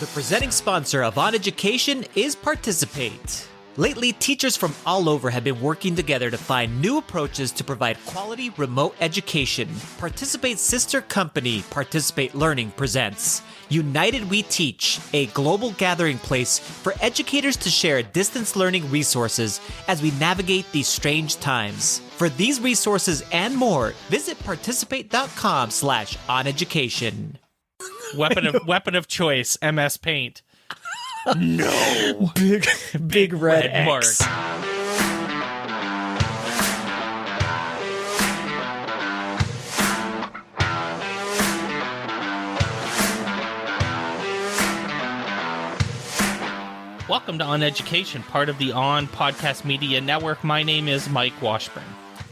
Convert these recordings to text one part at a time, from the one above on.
The presenting sponsor of OnEducation is Participate. Lately, teachers from all over have been working together to find new approaches to provide quality remote education. Participate's sister company, Participate Learning, presents United We Teach, a global gathering place for educators to share distance learning resources as we navigate these strange times. For these resources and more, visit participate.com/oneducation. Weapon of choice, MS Paint. No. Big red X. mark. Welcome to OnEducation, part of the On Podcast Media Network. My name is Mike Washburn.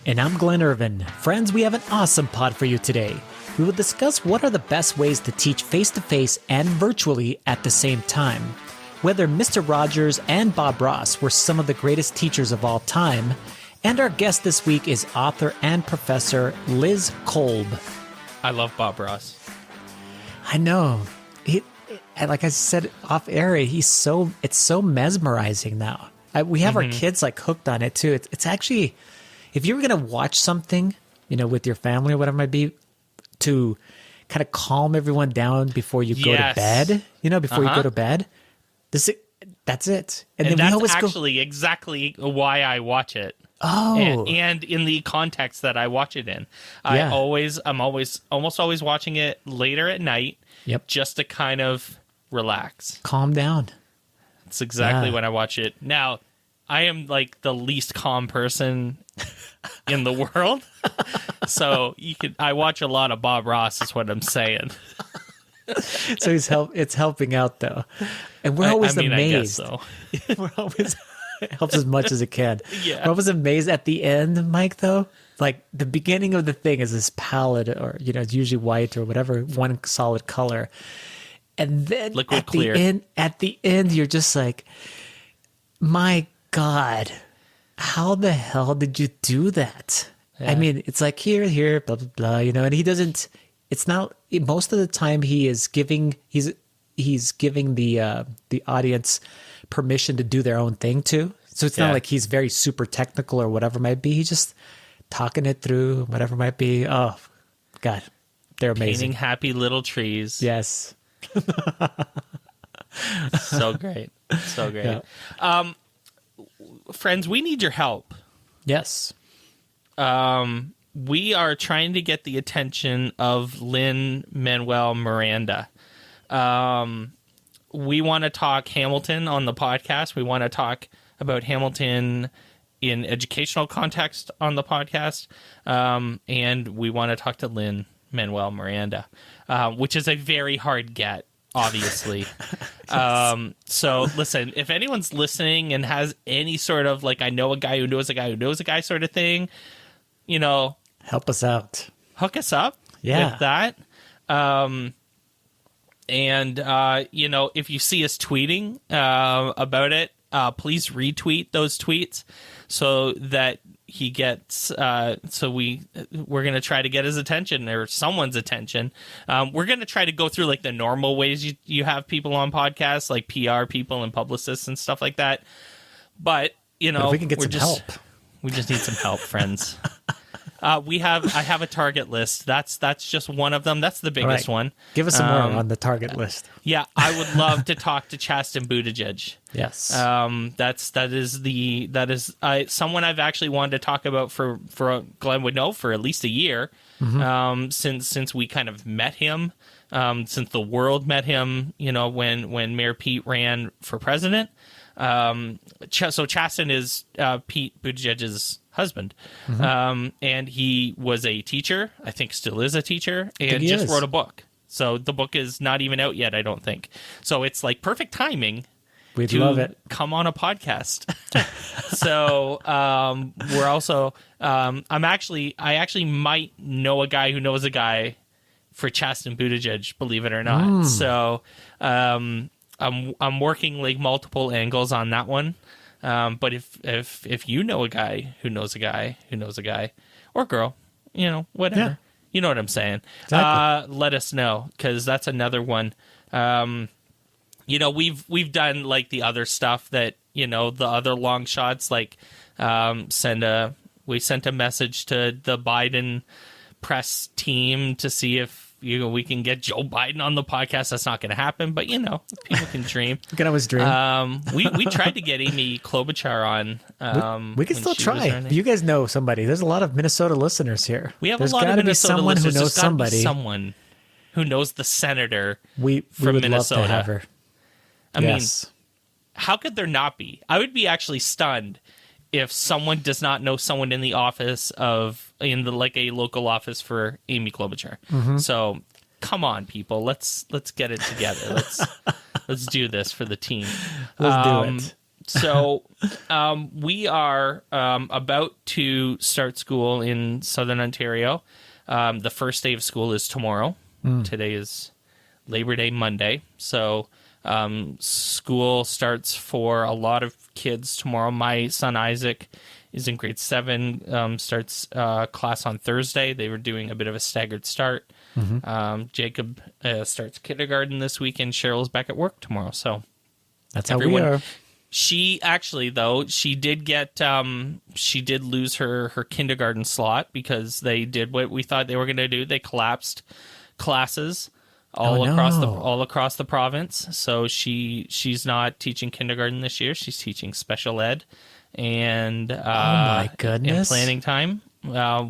And I'm Glen Irvin. Friends, we have an awesome pod for you today. We will discuss what are the best ways to teach face-to-face and virtually at the same time. Whether Mr. Rogers and Bob Ross were some of the greatest teachers of all time. And our guest this week is author and professor Liz Kolb. I love Bob Ross. I know. Like I said off air, it's so mesmerizing now. We have our kids like hooked on it too. It's actually, if you were going to watch something, with your family or whatever it might be, to kind of calm everyone down before you go to bed, before you go to bed, that's it. And then that's we always actually exactly why I watch it. Oh, and in the context that I watch it in, Yeah. I'm almost always watching it later at night. Yep. Just to kind of relax. Calm down. That's exactly Yeah. when I watch it. Now, I am like the least calm person in the world, so I watch a lot of Bob Ross. Is what I'm saying. So it's helping out though, and we're always I amazed. guess so. We're always it helps as much as it can. Yeah. We're always amazed at the end, Mike. Though, like the beginning of the thing is this palette, or it's usually white or whatever, one solid color, and then Liquid at clear. the end, you're just like, my God, how the hell did you do that? Yeah. I mean, it's like here, blah blah blah, and he doesn't. It's not most of the time he's giving the audience permission to do their own thing too. So it's not like he's very super technical or whatever it might be. He's just talking it through, whatever it might be. Oh God, they're amazing. Painting happy little trees. Yes. So great. So great. Yeah. Friends, we need your help. Yes. We are trying to get the attention of Lin-Manuel Miranda. We want to talk Hamilton on the podcast. We want to talk about Hamilton in educational context on the podcast. And we want to talk to Lin-Manuel Miranda, which is a very hard get, obviously. So listen, if anyone's listening and has any sort of like, I know a guy who knows a guy who knows a guy sort of thing, Help us out. hook us up with that. If you see us tweeting about it, please retweet those tweets so that he gets. We're gonna try to get his attention or someone's attention. We're gonna try to go through like the normal ways you have people on podcasts, like PR people and publicists and stuff like that. But if we can get some help. We just need some help, friends. I have a target list. That's just one of them. That's the biggest one. Give us some more on the target list. Yeah, I would love to talk to Chasten Buttigieg. Yes. That is someone I've actually wanted to talk about for Glenn would know for at least a year. Since we kind of met him, since the world met him, when Mayor Pete ran for president. So Chasten is Pete Buttigieg's husband, and he was a teacher. I think still is a teacher, and just wrote a book. So the book is not even out yet, I don't think. So it's like perfect timing. We'd love it. Come on a podcast. So we're also I actually might know a guy who knows a guy for Chasten Buttigieg, believe it or not. So I'm working like multiple angles on that one. But if you know a guy who knows a guy who knows a guy or girl, whatever. Yeah. You know what I'm saying? Exactly. Let us know, because that's another one. you know, we've done like the other stuff that, you know, the other long shots, like we sent a message to the Biden press team to see if we can get Joe Biden on the podcast. That's not going to happen, but you know, people can dream. You can always dream. We tried to get Amy Klobuchar on. We can still try. You guys know somebody. There's a lot of Minnesota listeners here. We have There's a lot of Minnesota someone listeners. who knows somebody. Someone who knows the senator we from would Minnesota. Love to have her. I mean, how could there not be? I would be actually stunned if someone does not know someone in the office like a local office for Amy Klobuchar. Mm-hmm. So come on, people, let's get it together. Let's do this for the team. Let's do it. So we are about to start school in Southern Ontario. The first day of school is tomorrow. Today is Labor Day Monday. So school starts for a lot of kids tomorrow. My son Isaac is in grade 7, starts class on Thursday. They were doing a bit of a staggered start. Jacob starts kindergarten this weekend. Cheryl's back at work tomorrow. So that's how we are. She actually, though, she did lose her kindergarten slot because they did what we thought they were going to do. They collapsed classes all across the province. So she's not teaching kindergarten this year. She's teaching special ed and oh my goodness, and planning time.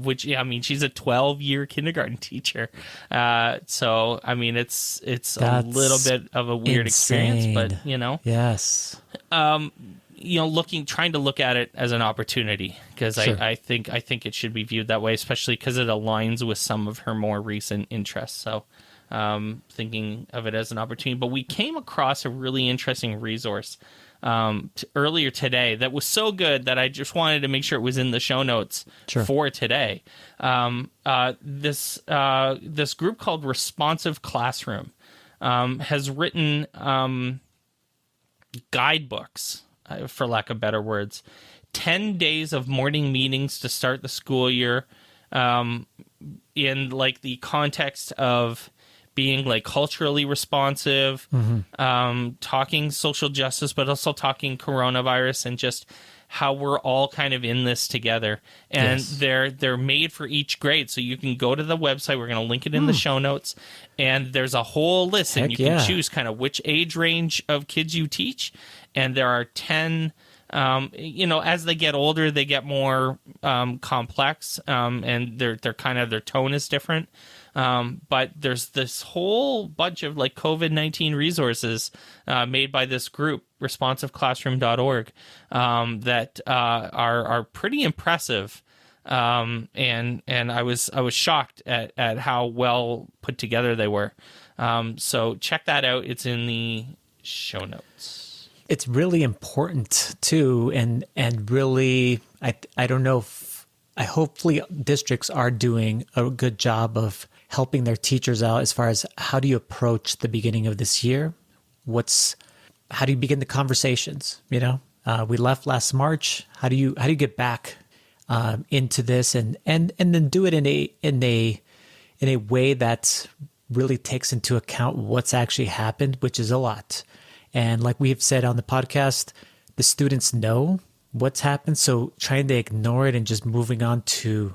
Which, yeah, I mean, she's a 12-year kindergarten teacher. So I mean, it's a little bit of a weird experience, but you know, yes. You know, trying to look at it as an opportunity because sure. I think it should be viewed that way, especially because it aligns with some of her more recent interests. So, thinking of it as an opportunity. But we came across a really interesting resource earlier today that was so good that I just wanted to make sure it was in the show notes sure. for today. This group called Responsive Classroom has written guidebooks, for lack of better words, 10 days of morning meetings to start the school year, in like the context of being like culturally responsive, talking social justice, but also talking coronavirus and just how we're all kind of in this together. And yes. they're made for each grade. So you can go to the website. We're going to link it in the show notes. And there's a whole list and you can choose kind of which age range of kids you teach. And there are 10, you know, as they get older, they get more complex, and their tone is different. But there's this whole bunch of like COVID-19 resources made by this group, responsiveclassroom.org, that are pretty impressive. And I was shocked at how well put together they were. So check that out. It's in the show notes. It's really important too, and really, I don't know if hopefully districts are doing a good job of helping their teachers out as far as how do you approach the beginning of this year? How do you begin the conversations? You know, we left last March. How do you get back into this and then do it in a way that really takes into account what's actually happened, which is a lot. And like we have said on the podcast, the students know what's happened. So trying to ignore it and just moving on to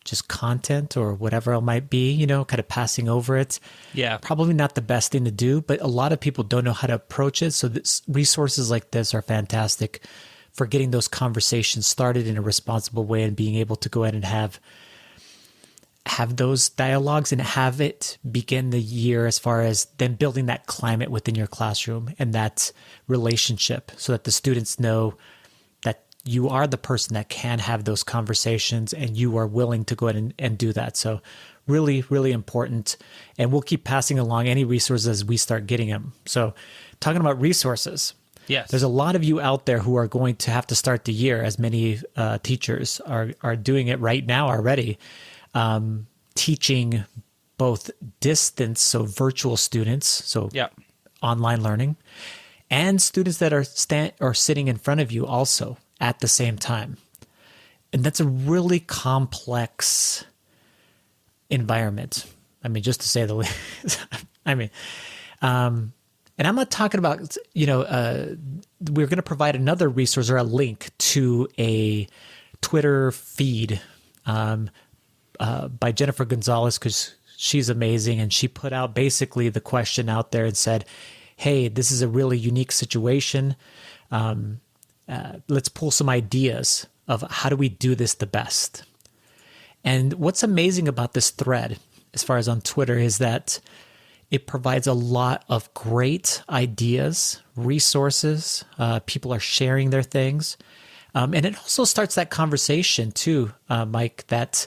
just content or whatever it might be, you know, kind of passing over it. Yeah. Probably not the best thing to do, but a lot of people don't know how to approach it. So resources like this are fantastic for getting those conversations started in a responsible way and being able to go ahead and have those dialogues and have it begin the year as far as then building that climate within your classroom and that relationship so that the students know that you are the person that can have those conversations and you are willing to go ahead and do that. So really, really important. And we'll keep passing along any resources as we start getting them. So talking about resources. Yes. There's a lot of you out there who are going to have to start the year, as many teachers are doing it right now already. Teaching both distance, so virtual students, so online learning, and students that are sitting in front of you also at the same time. And that's a really complex environment. I mean, just to say the least. I mean, and And I'm not talking about, we're going to provide another resource or a link to a Twitter feed by Jennifer Gonzalez, because she's amazing. And she put out basically the question out there and said, hey, this is a really unique situation. Let's pull some ideas of how do we do this the best. And what's amazing about this thread, as far as on Twitter, is that it provides a lot of great ideas, resources. People are sharing their things. And it also starts that conversation too, Mike, that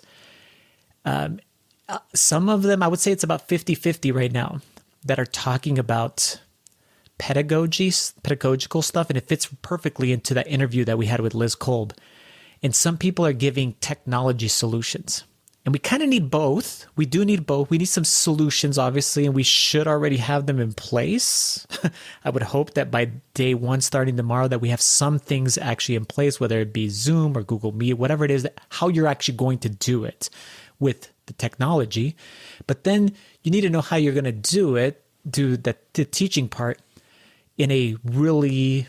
some of them, I would say it's about 50-50 right now, that are talking about pedagogical stuff. And it fits perfectly into that interview that we had with Liz Kolb. And some people are giving technology solutions. And we kind of need both. We do need both. We need some solutions, obviously, and we should already have them in place. I would hope that by day one, starting tomorrow, that we have some things actually in place, whether it be Zoom or Google Meet, whatever it is, how you're actually going to do it with the technology. But then you need to know how you're going to do the teaching part in a really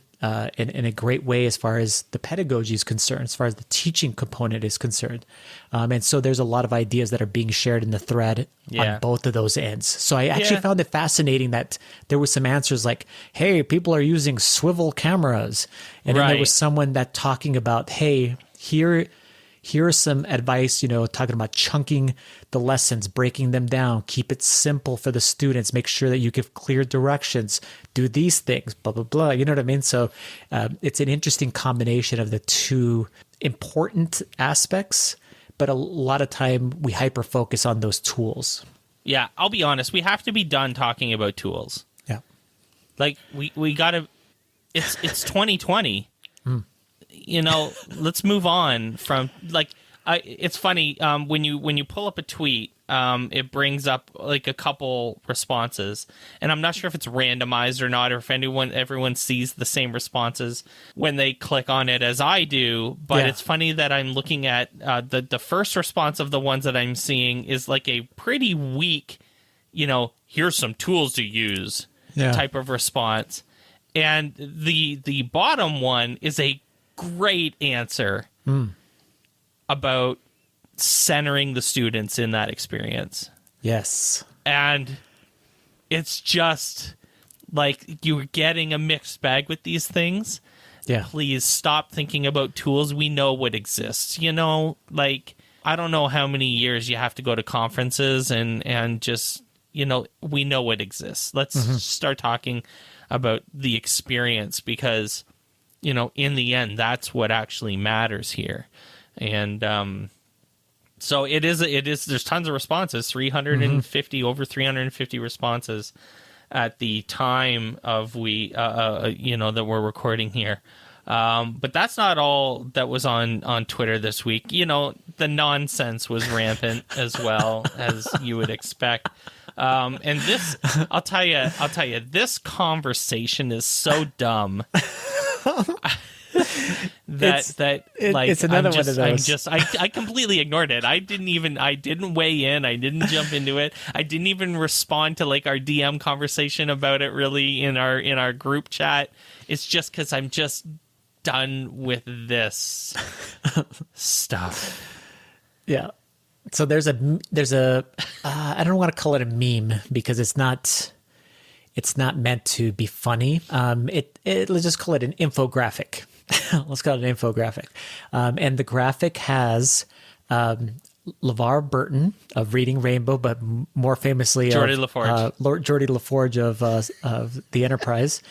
in a great way as far as the pedagogy is concerned, as far as the teaching component is concerned. And so there's a lot of ideas that are being shared in the thread on both of those ends. So I actually found it fascinating that there was some answers like, hey, people are using swivel cameras. And then there was someone that talking about, hey, here is some advice, talking about chunking the lessons, breaking them down, keep it simple for the students, make sure that you give clear directions, do these things, blah, blah, blah. You know what I mean? So it's an interesting combination of the two important aspects, but a lot of time we hyper focus on those tools. Yeah, I'll be honest. We have to be done talking about tools. Yeah. Like we got to, it's 2020. Let's move on from it's funny when you pull up a tweet, it brings up like a couple responses, and I'm not sure if it's randomized or not, or if everyone sees the same responses when they click on it as I do. But it's funny that I'm looking at the first response of the ones that I'm seeing is like a pretty weak, here's some tools to use type of response, and the bottom one is a great answer about centering the students in that experience. Yes. And it's just like you're getting a mixed bag with these things. Yeah. Please stop thinking about tools. We know what exists. I don't know how many years you have to go to conferences and just, we know what exists. Let's start talking about the experience, because in the end, that's what actually matters here. And so it is, there's tons of responses, 350, over 350 responses at the time of that we're recording here. But that's not all that was on Twitter this week. The nonsense was rampant as well, as you would expect. And this, I'll tell you, this conversation is so dumb. It's another one of those. I completely ignored it. I didn't weigh in. I didn't jump into it. I didn't even respond to our DM conversation about it really in our group chat. It's just because I'm just done with this stuff. Yeah. So there's a I don't want to call it a meme, because it's not meant to be funny. Let's just call it an infographic. Let's call it an infographic. And the graphic has LeVar Burton of Reading Rainbow, but more famously Geordie LaForge. Geordie LaForge of The Enterprise.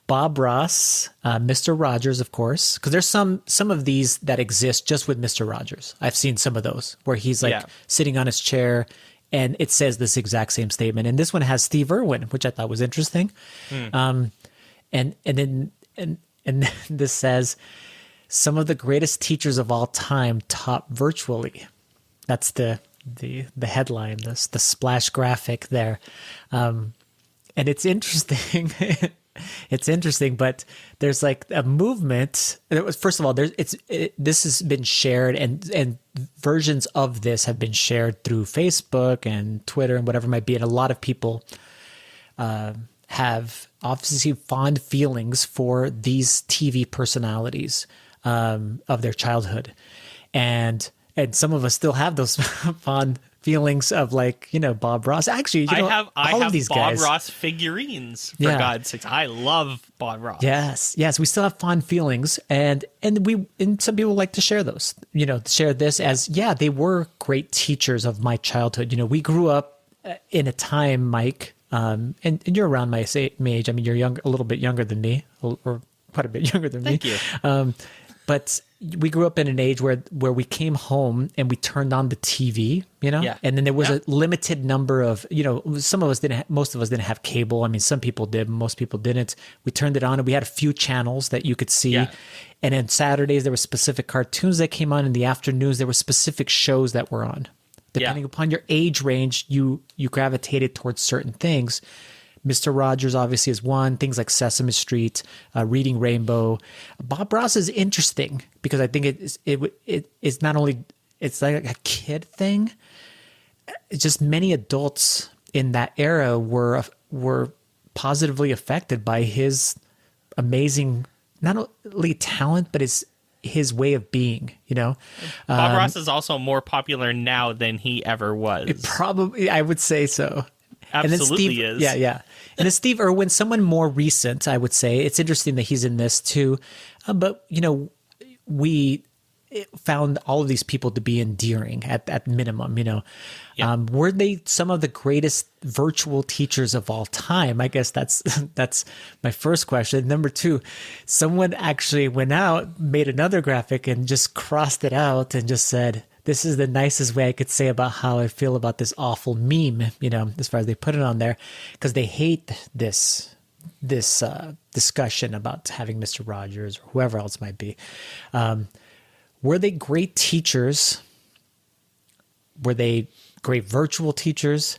Bob Ross, Mr. Rogers, of course, because there's some of these that exist just with Mr. Rogers. I've seen some of those where he's sitting on his chair and it says this exact same statement. And this one has Steve Irwin, which I thought was interesting. And then this says, some of the greatest teachers of all time taught virtually. That's the headline, the splash graphic there. And it's interesting. It's interesting, but there's a movement. First of all, this has been shared, and versions of this have been shared through Facebook and Twitter and whatever it might be. And a lot of people have obviously fond feelings for these TV personalities of their childhood, and some of us still have those fond feelings of, like, Bob Ross. Actually, I have all of these Bob guys. Ross figurines, for God's sakes. I love Bob Ross. Yes, we still have fond feelings, and some people like to share those. Share this as, they were great teachers of my childhood. We grew up in a time, Mike, and you're around my age. I mean, you're a little bit younger than me, or quite a bit younger than me. Thank you. But we grew up in an age where we came home and we turned on the TV, and then there was a limited number of, some of us most of us didn't have cable. I mean, some people did, most people didn't. We turned it on and we had a few channels that you could see. Yeah. And then Saturdays, there were specific cartoons that came on. In the afternoons, there were specific shows that were on. Depending upon your age range, you gravitated towards certain things. Mr. Rogers obviously is one. Things like Sesame Street, Reading Rainbow. Bob Ross is interesting because I think it's not only, it's like a kid thing. It's just many adults in that era were positively affected by his amazing, not only talent, but his way of being. Bob Ross is also more popular now than he ever was. Probably, I would say so. Absolutely is. Yeah. And then Steve Irwin, someone more recent, I would say. It's interesting that he's in this too. But, we found all of these people to be endearing at minimum, Were they some of the greatest virtual teachers of all time? I guess that's my first question. Number two, someone actually went out, made another graphic and just crossed it out and just said, this is the nicest way I could say about how I feel about this awful meme, as far as they put it on there, because they hate this discussion about having Mr. Rogers or whoever else might be. Were they great teachers? Were they great virtual teachers?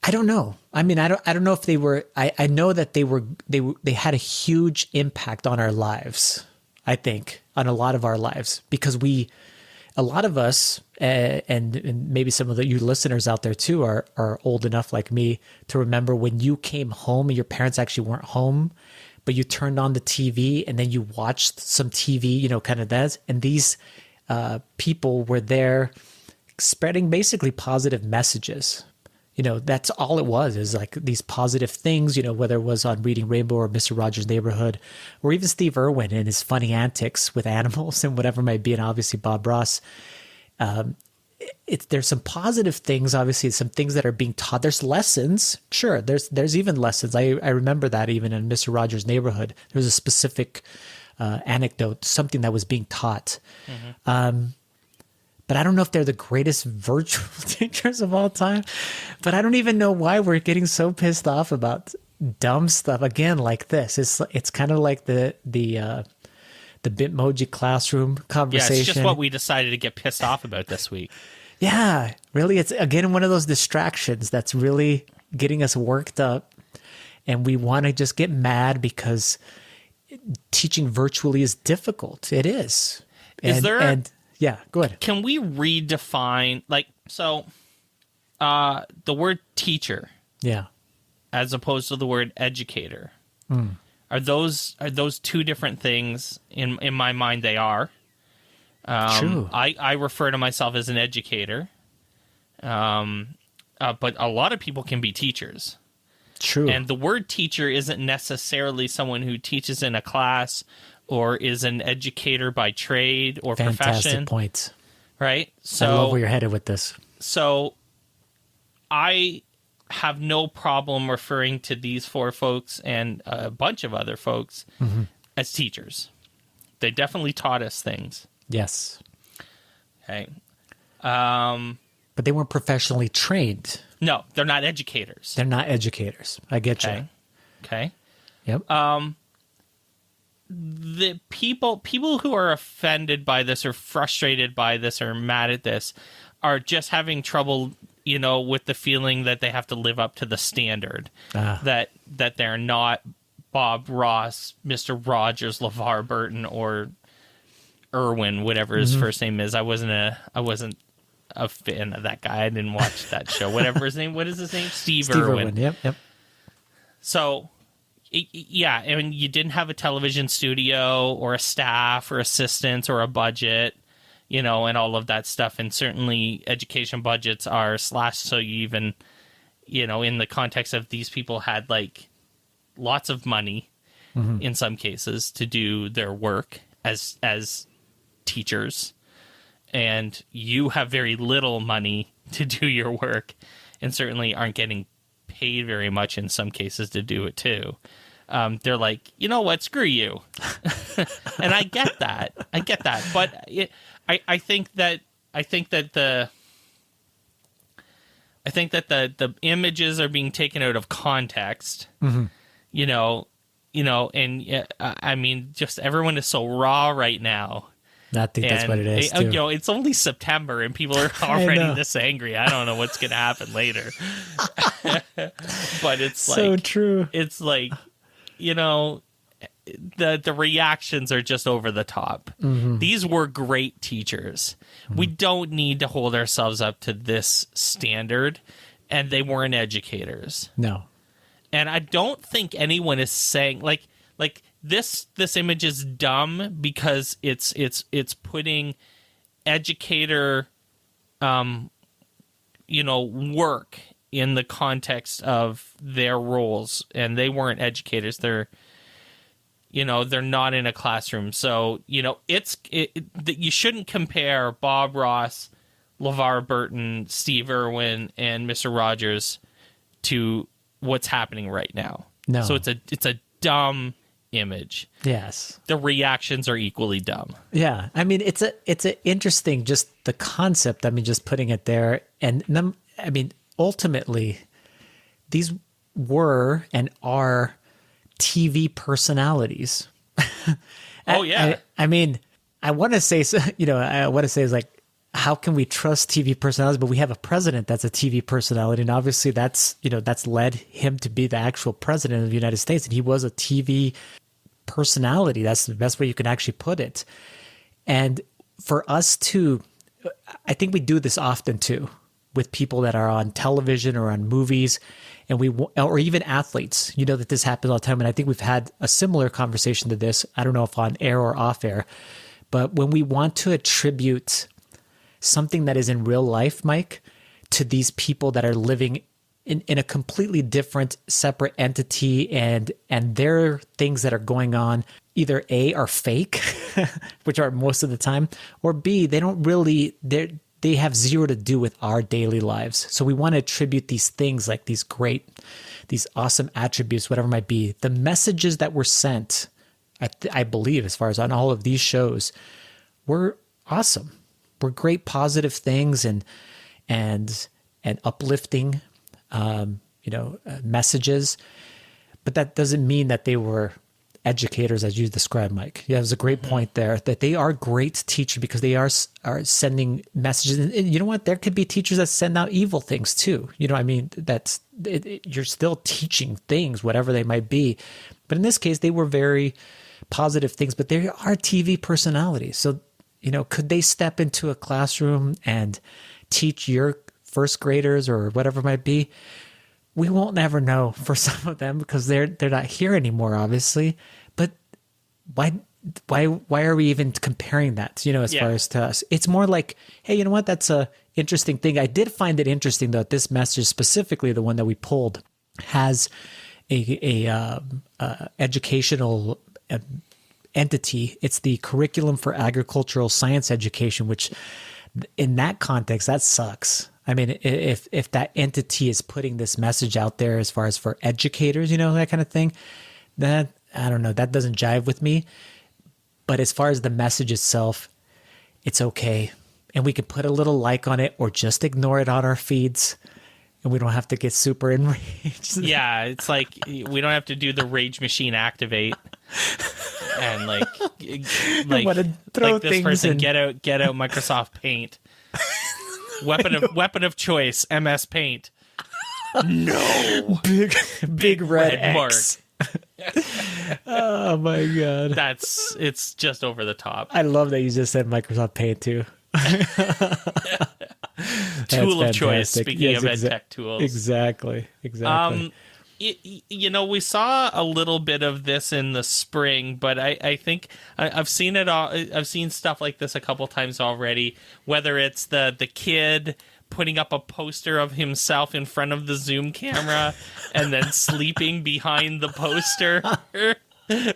I don't know. I mean, I don't know if they were. I know that they had a huge impact on our lives. I think on a lot of our lives because a lot of us, and maybe some of you listeners out there too, are old enough like me to remember when you came home and your parents actually weren't home, but you turned on the TV and then you watched some TV, kind of that. And these people were there spreading basically positive messages. That's all it was, is like these positive things, whether it was on Reading Rainbow or Mr. Rogers' Neighborhood, or even Steve Irwin and his funny antics with animals and whatever might be, and obviously Bob Ross. There's some positive things, obviously, some things that are being taught. There's lessons. Sure, there's even lessons. I remember that even in Mr. Rogers' Neighborhood. There was a specific anecdote, something that was being taught. Mm-hmm. But I don't know if they're the greatest virtual teachers of all time. But I don't even know why we're getting so pissed off about dumb stuff again like this. It's kind of like the Bitmoji classroom conversation. Yeah, it's just what we decided to get pissed off about this week. Yeah, really, it's again one of those distractions that's really getting us worked up, and we want to just get mad because teaching virtually is difficult. It is. Yeah, go ahead. Can we redefine, the word teacher? Yeah. As opposed to the word educator. Are those two different things? In my mind, they are. True. I refer to myself as an educator, but a lot of people can be teachers. True. And the word teacher isn't necessarily someone who teaches in a class or is an educator by trade or Fantastic profession. Points. Right? So, I love where you're headed with this. So I have no problem referring to these four folks and a bunch of other folks as teachers. They definitely taught us things. Yes. Okay. But they weren't professionally trained. No, they're not educators. They're not educators. I get you. Okay. Yep. The people who are offended by this or frustrated by this or mad at this are just having trouble, with the feeling that they have to live up to the standard, that they're not Bob Ross, Mr. Rogers, LeVar Burton, or Irwin, whatever his first name is. I wasn't a fan of that guy. I didn't watch that show. Whatever his name. What is his name? Steve Irwin. Yep. So, yeah, I mean, you didn't have a television studio or a staff or assistants or a budget, and all of that stuff. And certainly education budgets are slashed. So you even, in the context of these people had like lots of money in some cases to do their work as teachers. And you have very little money to do your work and certainly aren't getting paid very much in some cases to do it too. They're like, you know what, screw you. And I get that. But I think that the images are being taken out of context, and I mean, just everyone is so raw right now. I think that's what it is, too. It's only September and people are already this angry. I don't know what's going to happen later. But it's like... So true. It's like, the reactions are just over the top. These were great teachers. We don't need to hold ourselves up to this standard, and they weren't educators. No. And I don't think anyone is saying... Like this image is dumb because it's putting educator work in the context of their roles, and they weren't educators. They're not in a classroom. So you shouldn't compare Bob Ross, LeVar Burton, Steve Irwin, and Mr. Rogers to what's happening right now. No. So it's a dumb image. Yes. The reactions are equally dumb. Yeah. I mean, it's a interesting, just the concept. I mean, just putting it there. And I mean, ultimately, these were and are TV personalities. Oh, yeah. I mean, I want to say, is like, how can we trust TV personalities? But we have a president that's a TV personality. And obviously that's led him to be the actual president of the United States. And he was a TV personality. That's the best way you can actually put it. And for us to, I think we do this often too, with people that are on television or on movies, and or even athletes, that this happens all the time. And I think we've had a similar conversation to this. I don't know if on air or off air, but when we want to attribute something that is in real life, Mike, to these people that are living in a completely different, separate entity, and there are things that are going on, either A, are fake, which are most of the time, or B, they don't really, they have zero to do with our daily lives. So we want to attribute these things, like these awesome attributes, whatever it might be. The messages that were sent, I believe, as far as on all of these shows, were awesome. Were great positive things and uplifting, messages. But that doesn't mean that they were educators, as you described, Mike. Yeah, it was a great point there, that they are great teachers because they are sending messages. And you know what? There could be teachers that send out evil things too. I mean, you're still teaching things, whatever they might be. But in this case, they were very positive things, but they are TV personalities. So, could they step into a classroom and teach your first graders or whatever it might be? We won't ever know for some of them because they're not here anymore, obviously. But why are we even comparing that, as far as to us? It's more like, hey, you know what? That's a interesting thing. I did find it interesting, though, this message, specifically the one that we pulled, has a educational entity. It's the Curriculum for Agricultural Science Education, which in that context, that sucks. I mean, if that entity is putting this message out there as far as for educators, that kind of thing, that, I don't know, that doesn't jive with me. But as far as the message itself, it's okay. And we can put a little like on it or just ignore it on our feeds. And we don't have to get super enraged. Yeah, it's like we don't have to do the rage machine activate and like this person get out Microsoft Paint. Weapon of choice, MS Paint. No. Big red X. Mark. Oh my god. It's just over the top. I love that you just said Microsoft Paint too. Tool of choice, speaking of EdTech tools. Exactly. we saw a little bit of this in the spring, but I think I've seen it all. I've seen stuff like this a couple times already, whether it's the kid putting up a poster of himself in front of the Zoom camera and then sleeping behind the poster,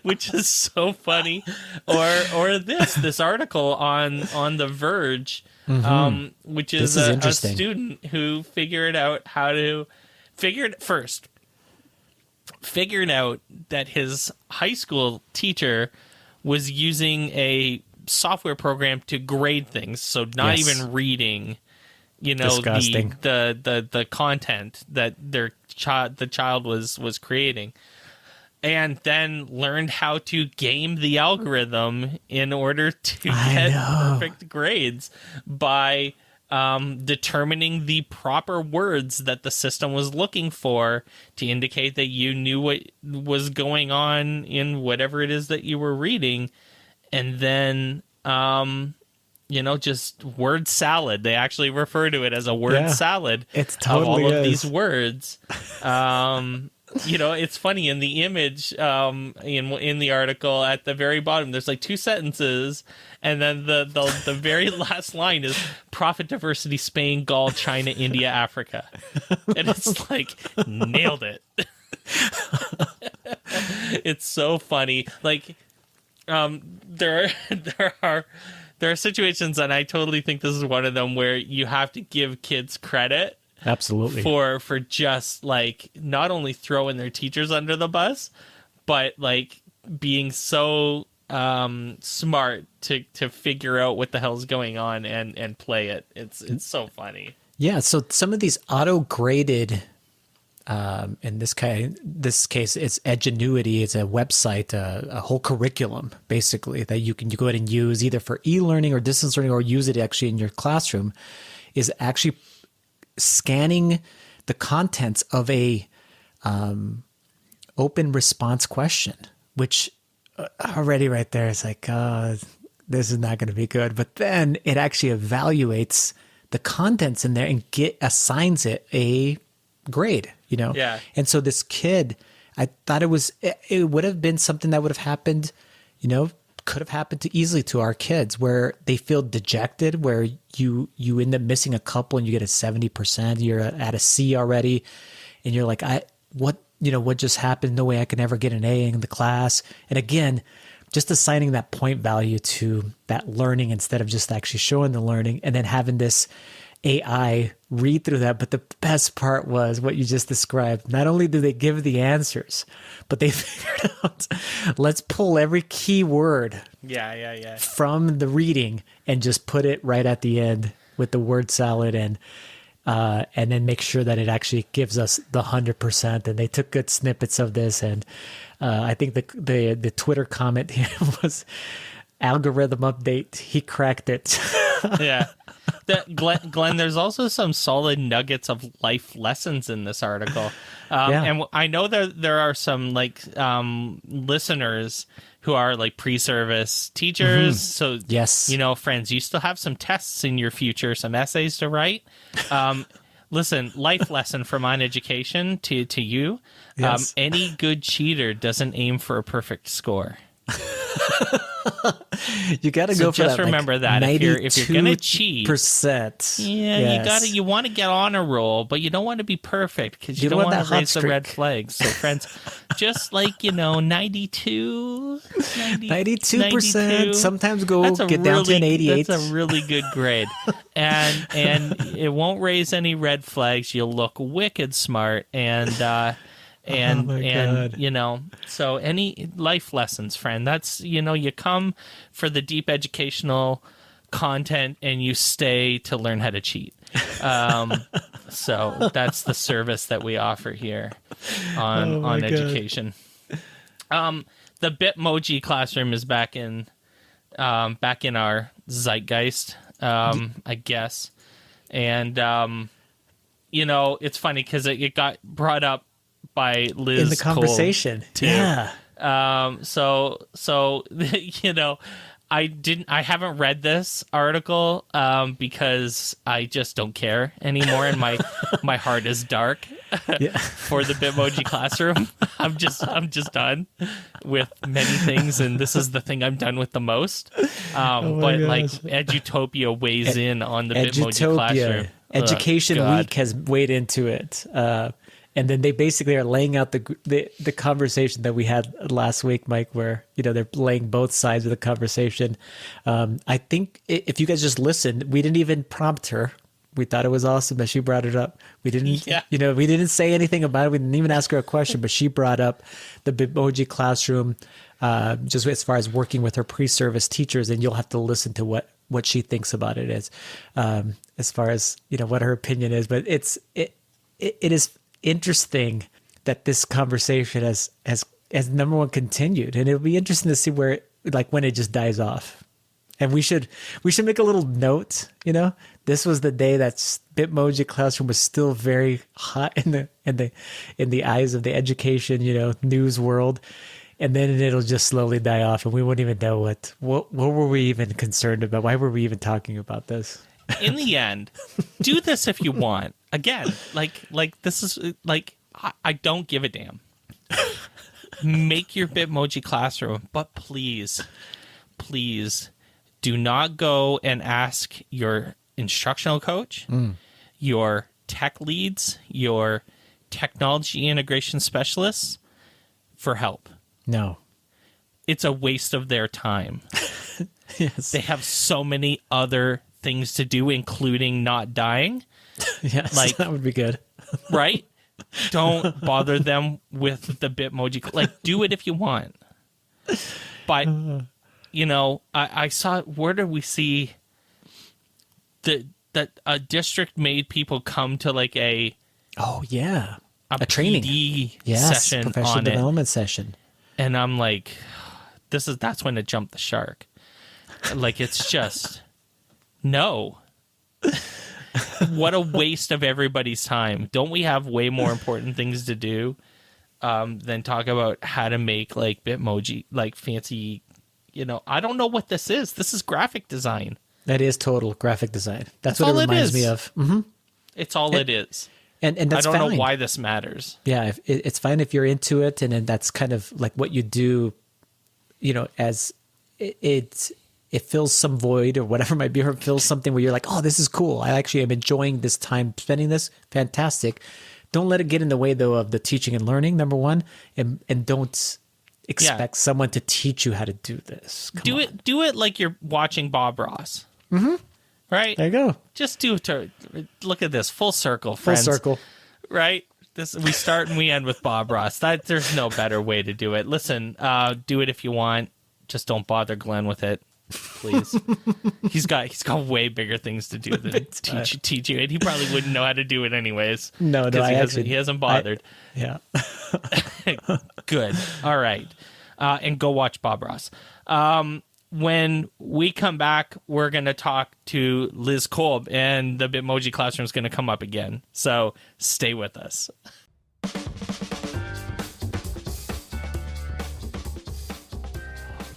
which is so funny, or this article on The Verge, which is a student who figured out that his high school teacher was using a software program to grade things, so not even reading, Disgusting. the content that the child was creating, and then learned how to game the algorithm in order to get perfect grades by determining the proper words that the system was looking for to indicate that you knew what was going on in whatever it is that you were reading. And then, just word salad. They actually refer to it as a word salad. It's totally of all of these words. It's funny in the image, in the article at the very bottom, there's like 2 sentences, and then the very last line is profit diversity, Spain, Gaul, China, India, Africa. And it's like, nailed it. It's so funny. Like, there are situations, and I totally think this is one of them, where you have to give kids credit. Absolutely. For just like not only throwing their teachers under the bus, but like being so smart to figure out what the hell's going on and play it. It's so funny. Yeah. So some of these auto graded, in this case, it's Edgenuity. It's a website, a whole curriculum basically that you go ahead and use either for e-learning or distance learning, or use it actually in your classroom, is actually scanning the contents of a open response question, which already right there is like, this is not going to be good. But then it actually evaluates the contents in there and assigns it a grade, Yeah. And so this kid, I thought it would have been something that would have happened, could have happened easily to our kids, where they feel dejected, where you end up missing a couple and you get a 70%, you're at a C already, and you're like, what just happened? No way I can ever get an A in the class. And again, just assigning that point value to that learning instead of just actually showing the learning, and then having this AI read through that. But the best part was what you just described. Not only do they give the answers, but they figured out, let's pull every key word from the reading and just put it right at the end with the word salad, and then make sure that it actually gives us the 100%. And they took good snippets of this. And I think the Twitter comment here was, algorithm update, he cracked it. Yeah. Glenn, there's also some solid nuggets of life lessons in this article. And I know that there are some listeners who are like pre-service teachers. So, yes, friends, you still have some tests in your future, some essays to write. Listen, life lesson from OnEducation to you. Yes. Any good cheater doesn't aim for a perfect score. You got to go for that. Just remember that if you're gonna cheat, you want to get on a roll, but you don't want to be perfect because you don't want to raise the red flags. So, friends, just 92%. Sometimes get down to an 88. That's a really good grade, and it won't raise any red flags. You'll look wicked smart, and so any life lessons, friend, that's, you come for the deep educational content and you stay to learn how to cheat. So that's the service that we offer here on education. The Bitmoji classroom is back in our zeitgeist, I guess. And, it's funny because it got brought up by Liz in the conversation Kolb, too. So I haven't read this article because I just don't care anymore, and my heart is dark. for the Bitmoji classroom. I'm just done with many things, and this is the thing I'm done with the most. But like Edutopia weighs in on the Bitmoji classroom. Education Week has weighed into it. And then they basically are laying out the conversation that we had last week, Mike, where, they're laying both sides of the conversation. I think if you guys just listened, we didn't even prompt her. We thought it was awesome that she brought it up. We didn't, we didn't say anything about it. We didn't even ask her a question, but she brought up the Bitmoji classroom, just as far as working with her pre-service teachers, and you'll have to listen to what she thinks about it as far as, what her opinion is. But it is interesting that this conversation has number one continued, and it'll be interesting to see where when it just dies off. And we should make a little note. This was the day that Bitmoji classroom was still very hot in the eyes of the education news world, and then it'll just slowly die off, and we won't even know what were we even concerned about. Why were we even talking about this? In the end, do this if you want. Again, this is I don't give a damn. Make your Bitmoji classroom, but please do not go and ask your instructional coach, your tech leads, your technology integration specialists for help. No. It's a waste of their time. Yes. They have so many other things to do, including not dying. Yes, that would be good. Right? Don't bother them with the Bitmoji. Do it if you want. But, I saw, where did we see that a district made people come to a training session, professional development session. And I'm like, that's when it jumped the shark. It's just, no. What a waste of everybody's time. Don't we have way more important things to do than talk about how to make Bitmoji, fancy, I don't know what this is. This is graphic design. That is total graphic design. That's what it reminds me of. Mm-hmm. It's all it is. And that's I don't fine. know why this matters. Yeah, it's fine if you're into it, and then that's kind of what you do, as it fills some void or whatever it might be, or it fills something where you're like, oh, this is cool. I actually am enjoying this time spending this. Fantastic. Don't let it get in the way, though, of the teaching and learning, number one, and don't expect someone to teach you how to do this. Do it like you're watching Bob Ross. Mm-hmm. Right? There you go. Just do it. Look at this. Full circle, friends. Full circle. Right? We start and we end with Bob Ross. There's no better way to do it. Listen, do it if you want. Just don't bother Glenn with it. Please. He's got way bigger things to do than teach you, and he probably wouldn't know how to do it anyways. No, he hasn't bothered. Good. All right. And go watch Bob Ross. When we come back, we're going to talk to Liz Kolb, and the Bitmoji classroom is going to come up again. So stay with us.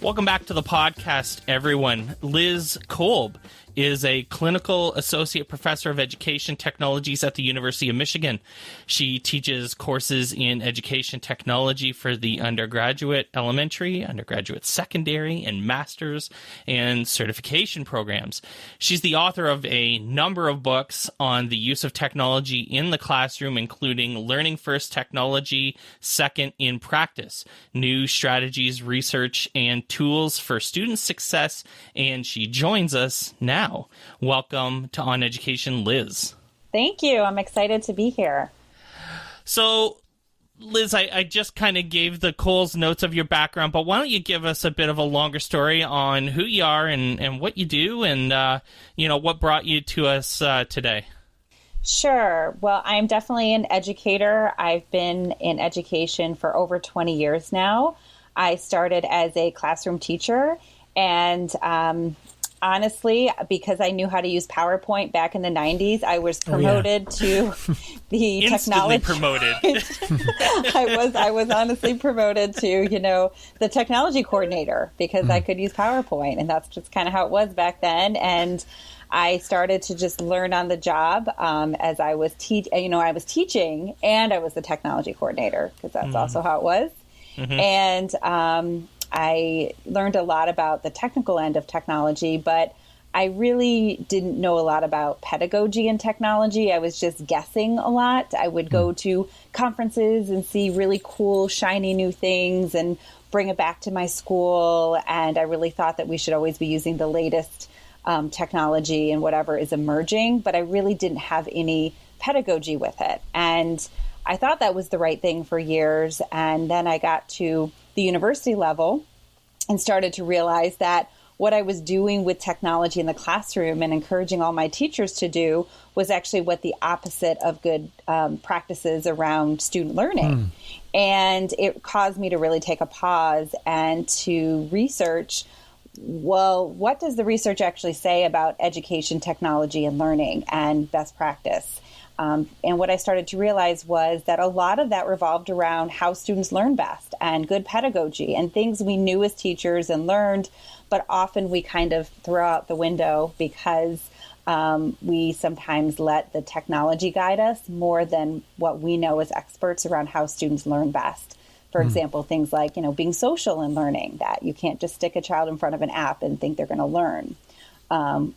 Welcome back to the podcast, everyone. Liz Kolb is a clinical associate professor of education technologies at the University of Michigan. She teaches courses in education technology for the undergraduate elementary, undergraduate secondary, and master's and certification programs. She's the author of a number of books on the use of technology in the classroom, including Learning First Technology, Second in Practice, New Strategies, Research, and Tools for Student Success, and she joins us now. Welcome to OnEducation, Liz. Thank you. I'm excited to be here. So, Liz, I just kind of gave the Cole's notes of your background, but why don't you give us a bit of a longer story on who you are and what you do and, what brought you to us today? Sure. Well, I'm definitely an educator. I've been in education for over 20 years now. I started as a classroom teacher, and honestly, because I knew how to use PowerPoint back in the 90s, I was promoted to the Instantly technology. promoted. I was honestly promoted to, the technology coordinator because I could use PowerPoint, and that's just kind of how it was back then. And I started to just learn on the job as I was I was teaching, and I was the technology coordinator because that's also how it was. And I learned a lot about the technical end of technology, but I really didn't know a lot about pedagogy and technology. I was just guessing a lot. I would go to conferences and see really cool, shiny new things and bring it back to my school. And I really thought that we should always be using the latest technology and whatever is emerging, but I really didn't have any pedagogy with it. And I thought that was the right thing for years. And then I got to the university level and started to realize that what I was doing with technology in the classroom and encouraging all my teachers to do was actually what the opposite of good practices around student learning. And it caused me to really take a pause and to research, well, what does the research actually say about education, technology, and learning and best practice? And what I started to realize was that a lot of that revolved around how students learn best and good pedagogy and things we knew as teachers and learned, but often we kind of throw out the window because we sometimes let the technology guide us more than what we know as experts around how students learn best. For example, things like, being social and learning, that you can't just stick a child in front of an app and think they're going to learn.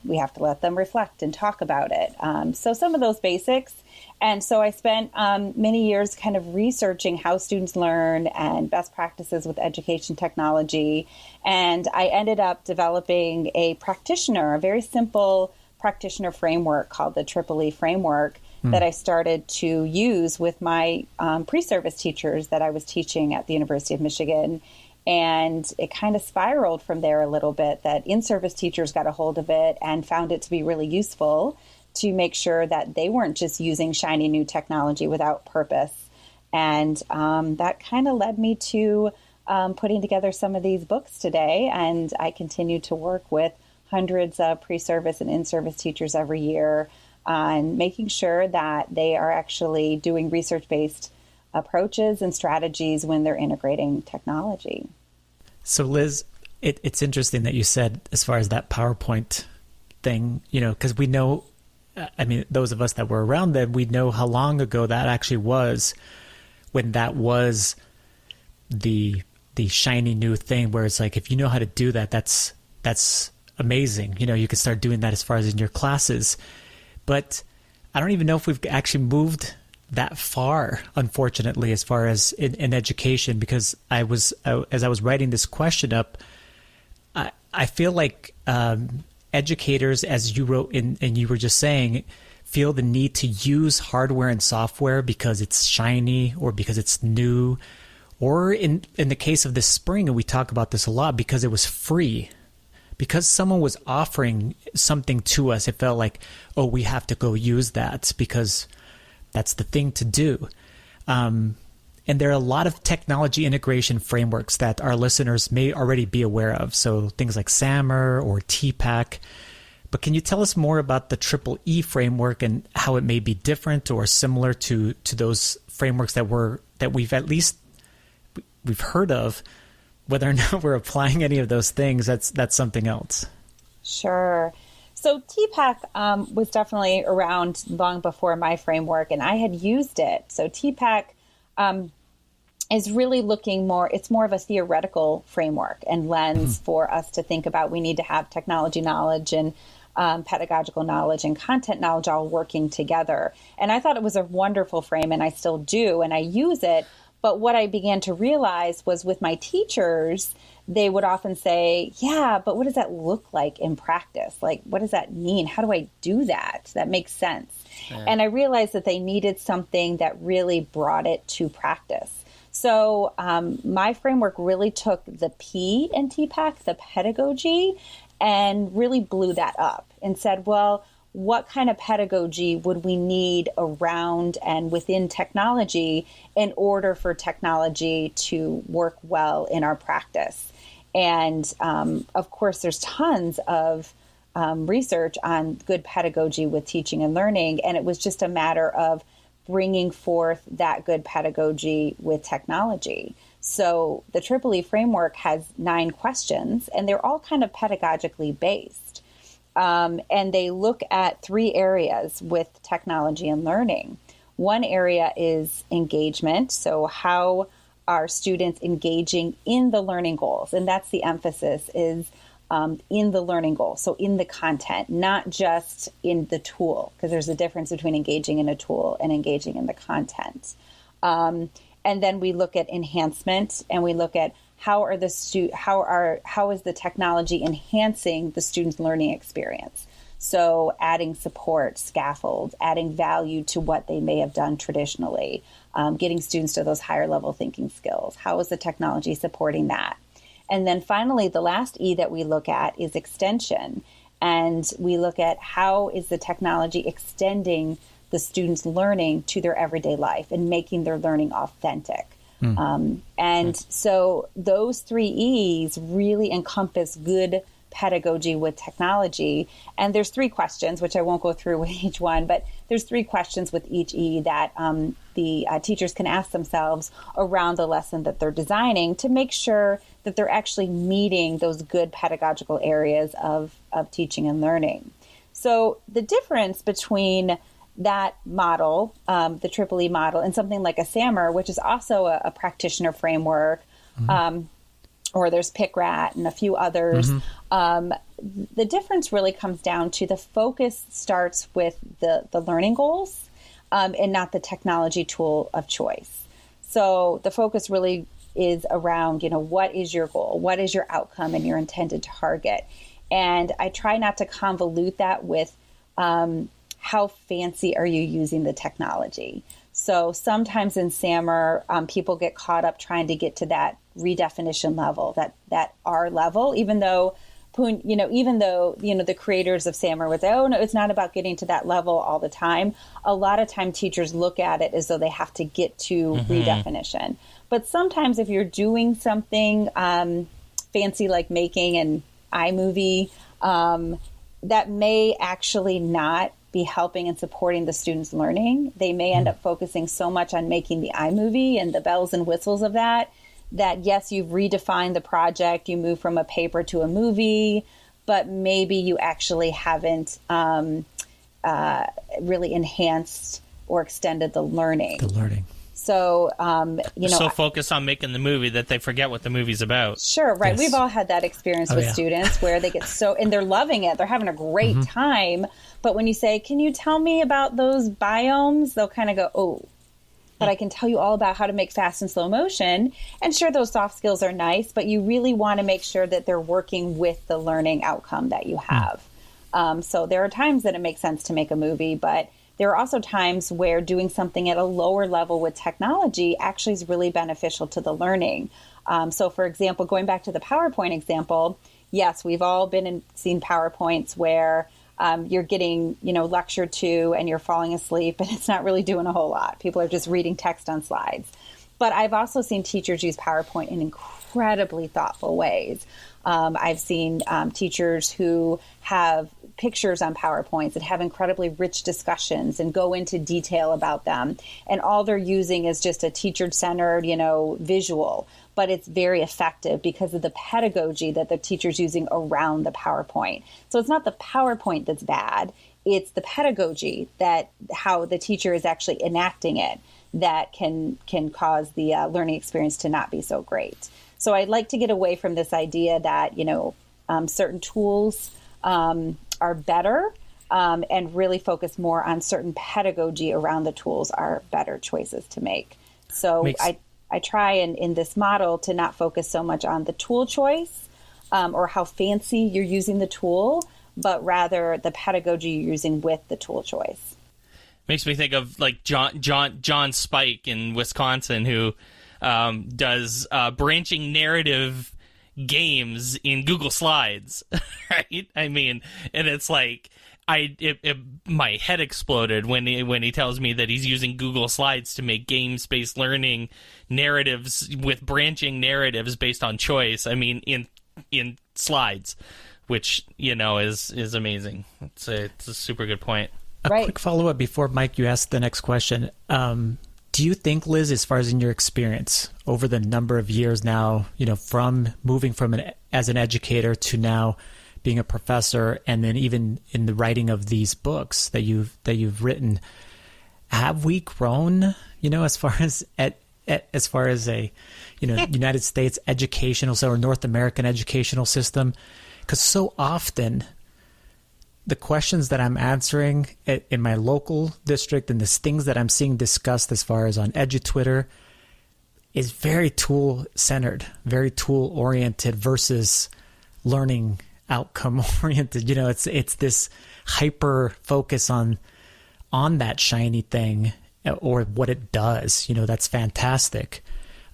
We have to let them reflect and talk about it. So some of those basics. And so I spent many years kind of researching how students learn and best practices with education technology. And I ended up developing a very simple practitioner framework called the EEE framework that I started to use with my pre-service teachers that I was teaching at the University of Michigan. And it kind of spiraled from there a little bit, that in-service teachers got a hold of it and found it to be really useful to make sure that they weren't just using shiny new technology without purpose. And that kind of led me to putting together some of these books today. And I continue to work with hundreds of pre-service and in-service teachers every year on making sure that they are actually doing research-based approaches and strategies when they're integrating technology. So Liz, it's interesting that you said as far as that PowerPoint thing, because we know, those of us that were around then, we know how long ago that actually was, when that was the shiny new thing where it's like, if you know how to do that, that's amazing. You can start doing that as far as in your classes. But I don't even know if we've actually moved that far, unfortunately, as far as in education, because as I was writing this question up, I feel like educators, as you wrote in, and you were just saying, feel the need to use hardware and software because it's shiny or because it's new, or in the case of this spring, and we talk about this a lot, because it was free. Because someone was offering something to us, it felt like, oh, we have to go use that because that's the thing to do. And there are a lot of technology integration frameworks that our listeners may already be aware of. So things like SAMR or TPAC. But can you tell us more about the EEE framework and how it may be different or similar to those frameworks that we've heard of? Whether or not we're applying any of those things, that's something else. Sure. So TPAC was definitely around long before my framework, and I had used it. So TPAC is really it's more of a theoretical framework and lens for us to think about. We need to have technology knowledge and pedagogical knowledge and content knowledge all working together. And I thought it was a wonderful frame, and I still do, and I use it. But what I began to realize was with my teachers, they would often say, yeah, but what does that look like in practice? Like, what does that mean? How do I do that? That makes sense. Yeah. And I realized that they needed something that really brought it to practice. So my framework really took the P in TPAC, the pedagogy, and really blew that up and said, well, what kind of pedagogy would we need around and within technology in order for technology to work well in our practice? And of course, there's tons of research on good pedagogy with teaching and learning, and it was just a matter of bringing forth that good pedagogy with technology. So the Triple E framework has 9 questions, and they're all kind of pedagogically based. And they look at 3 areas with technology and learning. One area is engagement. So how are students engaging in the learning goals? And that's the emphasis, is in the learning goals. So in the content, not just in the tool, because there's a difference between engaging in a tool and engaging in the content. And then we look at enhancement, and we look at how is the technology enhancing the student's learning experience. So adding support, scaffolds, adding value to what they may have done traditionally, getting students to those higher level thinking skills. How is the technology supporting that? And then finally, the last E that we look at is extension. And we look at how is the technology extending the students' learning to their everyday life and making their learning authentic. So those 3 E's really encompass good pedagogy with technology. And there's 3 questions, which I won't go through with each one, but there's 3 questions with each E that the teachers can ask themselves around the lesson that they're designing to make sure that they're actually meeting those good pedagogical areas of teaching and learning. So the difference between that model, the Triple E model, and something like a SAMR, which is also a practitioner framework, or there's PICRAT and a few others. The difference really comes down to the focus starts with the learning goals and not the technology tool of choice. So the focus really is around, what is your goal? What is your outcome and your intended target? And I try not to convolute that with how fancy are you using the technology. So sometimes in SAMR, people get caught up trying to get to that redefinition level, that R level, even though the creators of SAMR would say, oh, no, it's not about getting to that level all the time. A lot of time teachers look at it as though they have to get to redefinition. But sometimes if you're doing something fancy like making an iMovie, that may actually not be helping and supporting the students' learning. They may end up focusing so much on making the iMovie and the bells and whistles of that yes, you've redefined the project, you move from a paper to a movie, but maybe you actually haven't really enhanced or extended the learning. So, so focused on making the movie that they forget what the movie's about. Sure, right. Yes. We've all had that experience with students where they get and they're loving it. They're having a great time. But when you say, can you tell me about those biomes? They'll kind of go, oh, but I can tell you all about how to make fast and slow motion. And sure, those soft skills are nice, but you really want to make sure that they're working with the learning outcome that you have. So there are times that it makes sense to make a movie, but there are also times where doing something at a lower level with technology actually is really beneficial to the learning. So for example, going back to the PowerPoint example, yes, we've all seen PowerPoints where you're getting, lectured to and you're falling asleep and it's not really doing a whole lot. People are just reading text on slides. But I've also seen teachers use PowerPoint in incredibly thoughtful ways. I've seen teachers who have pictures on PowerPoints that have incredibly rich discussions and go into detail about them. And all they're using is just a teacher-centered, visual. But it's very effective because of the pedagogy that the teacher's using around the PowerPoint. So it's not the PowerPoint that's bad. It's the pedagogy how the teacher is actually enacting it that can cause the learning experience to not be so great. So I'd like to get away from this idea that, certain tools are better and really focus more on certain pedagogy around the tools are better choices to make. So I try in this model to not focus so much on the tool choice or how fancy you're using the tool, but rather the pedagogy you're using with the tool choice. Makes me think of like John Spike in Wisconsin, who does branching narrative games in Google Slides, right? I mean, and it's like my head exploded when he tells me that he's using Google Slides to make game-based learning narratives with branching narratives based on choice. I mean, in slides. which, you know, is amazing. It's a super good point. A quick follow-up before, Mike, you ask the next question. Do you think, Liz, as far as in your experience over the number of years now, you know, from moving from as an educator to now being a professor, and then even in the writing of these books that you've written, have we grown, you know, as far as a, you know, United States educational or North American educational system? Because so often the questions that I'm answering in my local district and the things that I'm seeing discussed as far as on EduTwitter is very tool-centered, very tool-oriented versus learning outcome-oriented. You know, it's this hyper-focus on that shiny thing or what it does. You know, that's fantastic.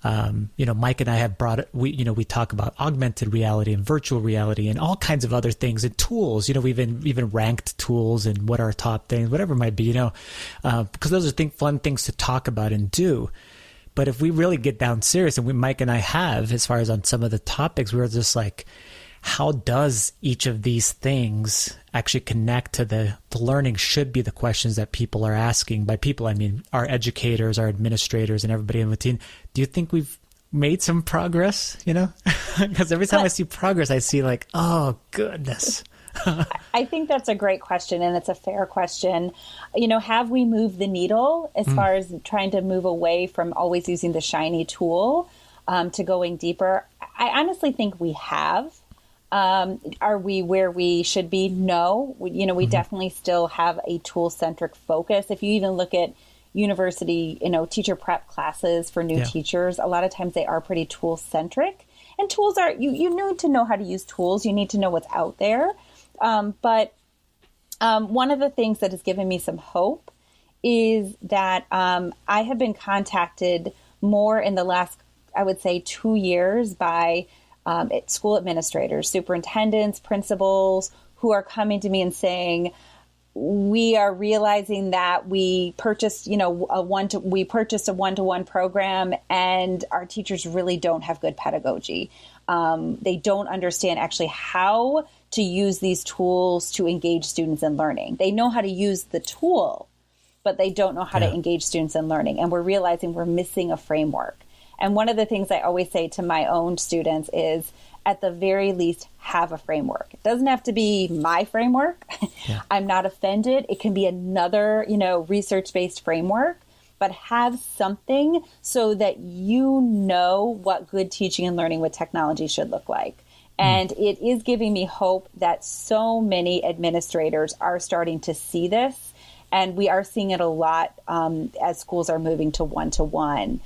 You know, Mike and I have we talk about augmented reality and virtual reality and all kinds of other things and tools. You know, we've even ranked tools and what are top things, whatever it might be, you know, because those are fun things to talk about and do. But if we really get down serious, and Mike and I have, as far as on some of the topics, we're just like, how does each of these things actually connect to the learning should be the questions that people are asking. By people, I mean our educators, our administrators, and everybody in the team. Do you think we've made some progress, you know? Because every time I see progress, I see like, oh, goodness. I think that's a great question, and it's a fair question. You know, have we moved the needle as far as trying to move away from always using the shiny tool to going deeper? I honestly think we have. Are we where we should be? No. We definitely still have a tool-centric focus. If you even look at university, teacher prep classes for new teachers, a lot of times they are pretty tool-centric. And tools are, you need to know how to use tools. You need to know what's out there. But one of the things that has given me some hope is that I have been contacted more in the last, I would say, 2 years by school administrators, superintendents, principals, who are coming to me and saying, we are realizing that we purchased, a one-to-one program, and our teachers really don't have good pedagogy. They don't understand actually how to use these tools to engage students in learning. They know how to use the tool, but they don't know how to engage students in learning. And we're realizing we're missing a framework. And one of the things I always say to my own students is, at the very least, have a framework. It doesn't have to be my framework. Yeah. I'm not offended. It can be another, research-based framework, but have something so that you know what good teaching and learning with technology should look like. And it is giving me hope that so many administrators are starting to see this. And we are seeing it a lot as schools are moving to one-to-one.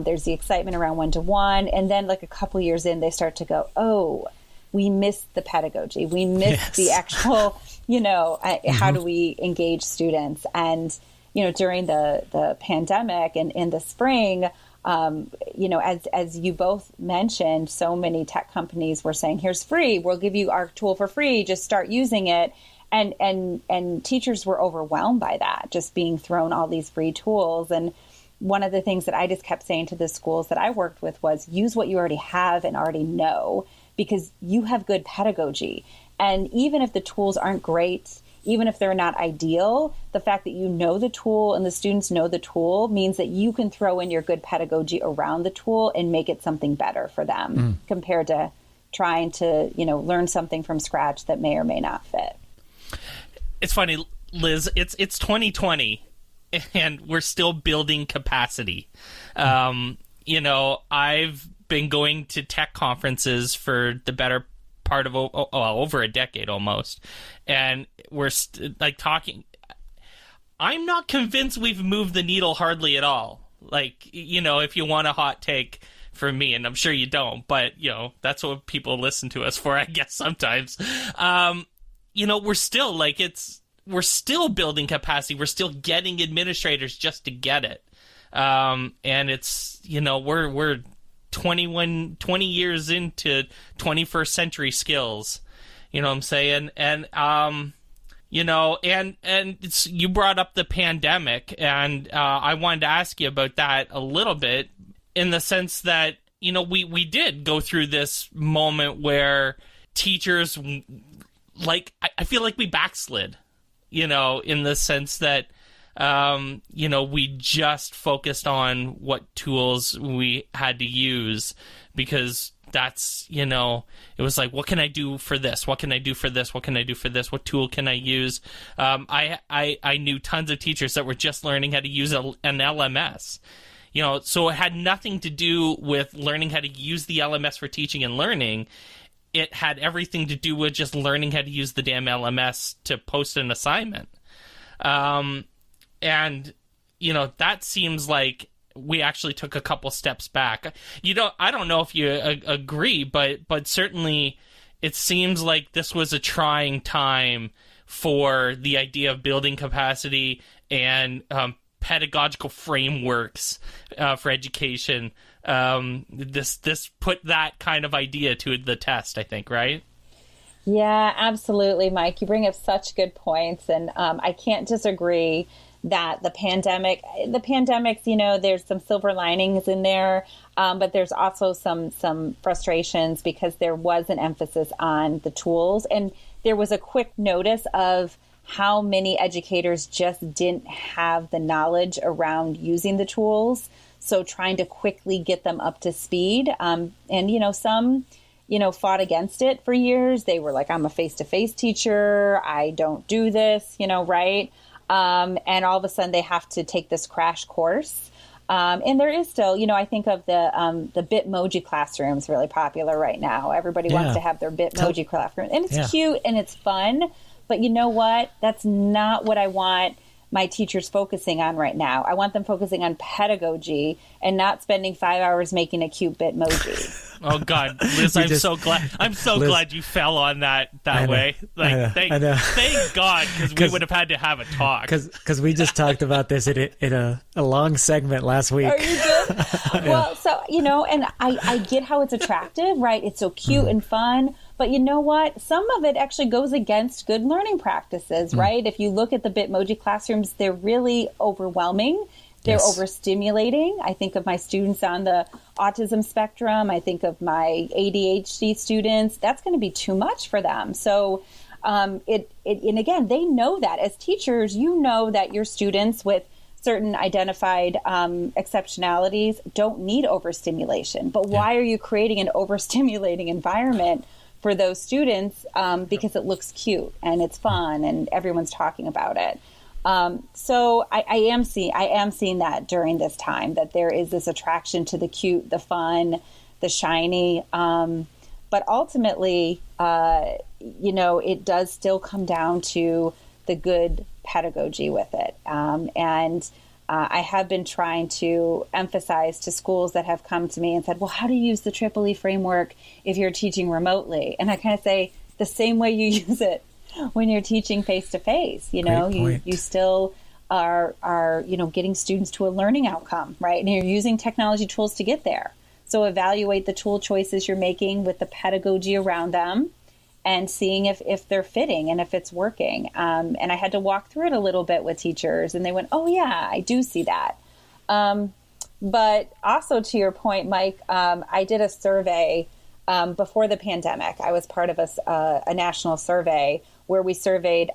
There's the excitement around one-to-one. And then like a couple years in, they start to go, oh, we missed the pedagogy. We missed the actual, how do we engage students? And, during the pandemic and in the spring, as you both mentioned, so many tech companies were saying, here's free. We'll give you our tool for free. Just start using it. And teachers were overwhelmed by that, just being thrown all these free tools. And one of the things that I just kept saying to the schools that I worked with was, use what you already have and already know, because you have good pedagogy. And even if the tools aren't great, even if they're not ideal, the fact that you know the tool and the students know the tool means that you can throw in your good pedagogy around the tool and make it something better for them compared to trying to, learn something from scratch that may or may not fit. It's funny, Liz, it's 2020 and we're still building capacity. I've been going to tech conferences for the better part of over a decade almost, and we're talking. I'm not convinced we've moved the needle hardly at all. If you want a hot take from me, and I'm sure you don't, but that's what people listen to us for, I guess sometimes. We're still we're still building capacity. We're still getting administrators just to get it. And it's, we're 20 years into 21st century skills. You know what I'm saying? And, and it's, you brought up the pandemic, and I wanted to ask you about that a little bit, in the sense that, we did go through this moment where teachers, like, I feel like we backslid, in the sense that, we just focused on what tools we had to use, because that's, it was like, what can I do for this? What can I do for this? What can I do for this? What tool can I use? I knew tons of teachers that were just learning how to use an LMS. So it had nothing to do with learning how to use the LMS for teaching and learning. It had everything to do with just learning how to use the damn LMS to post an assignment. And, that seems like we actually took a couple steps back. I don't know if you agree, but certainly it seems like this was a trying time for the idea of building capacity and pedagogical frameworks for education. This put that kind of idea to the test, I think, right? Yeah, absolutely, Mike. You bring up such good points, and I can't disagree that the pandemics, there's some silver linings in there, but there's also some frustrations because there was an emphasis on the tools, and there was a quick notice of how many educators just didn't have the knowledge around using the tools. So trying to quickly get them up to speed. And, some, fought against it for years. They were like, I'm a face-to-face teacher. I don't do this, right? And all of a sudden they have to take this crash course. And there is still, I think of the Bitmoji classrooms really popular right now. Everybody wants to have their Bitmoji classroom. And it's cute and it's fun. But you know what? That's not what I want my teachers focusing on right now. I want them focusing on pedagogy and not spending 5 hours making a cute Bitmoji. Oh God, Liz, I'm so glad you fell on that way. Like, thank God, because we would have had to have a talk. Because we just talked about this in a long segment last week. Oh, you did? Well, so, and I get how it's attractive, right? It's so cute and fun. But you know what? Some of it actually goes against good learning practices, right? If you look at the Bitmoji classrooms, they're really overwhelming. They're overstimulating. I think of my students on the autism spectrum. I think of my ADHD students. That's going to be too much for them. So and again, they know that. As teachers, you know that your students with certain identified exceptionalities don't need overstimulation. But why are you creating an overstimulating environment for those students? Because it looks cute and it's fun and everyone's talking about it. So I am seeing that during this time, that there is this attraction to the cute, the fun, the shiny. But ultimately, it does still come down to the good pedagogy with it. And I have been trying to emphasize to schools that have come to me and said, well, how do you use the EEE framework if you're teaching remotely? And I kind of say the same way you use it when you're teaching face-to-face. You still are getting students to a learning outcome, right? And you're using technology tools to get there. So evaluate the tool choices you're making with the pedagogy around them and seeing if they're fitting and if it's working. And I had to walk through it a little bit with teachers, and they went, oh, yeah, I do see that. But also to your point, Mike, I did a survey before the pandemic. I was part of a national survey where we surveyed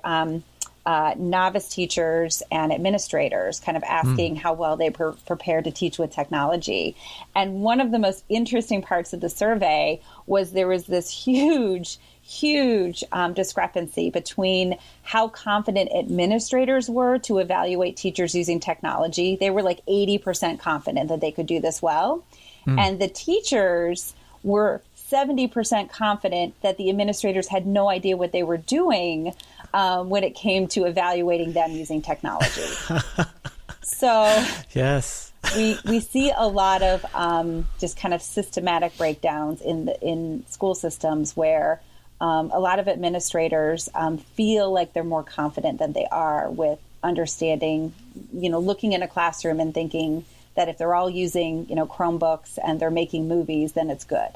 novice teachers and administrators, kind of asking how well they prepared to teach with technology. And one of the most interesting parts of the survey was there was this huge discrepancy between how confident administrators were to evaluate teachers using technology. They were like 80% confident that they could do this well. And the teachers were 70% confident that the administrators had no idea what they were doing when it came to evaluating them using technology. So yes, we see a lot of just kind of systematic breakdowns in school systems where a lot of administrators feel like they're more confident than they are with understanding, looking in a classroom and thinking that if they're all using, Chromebooks and they're making movies, then it's good.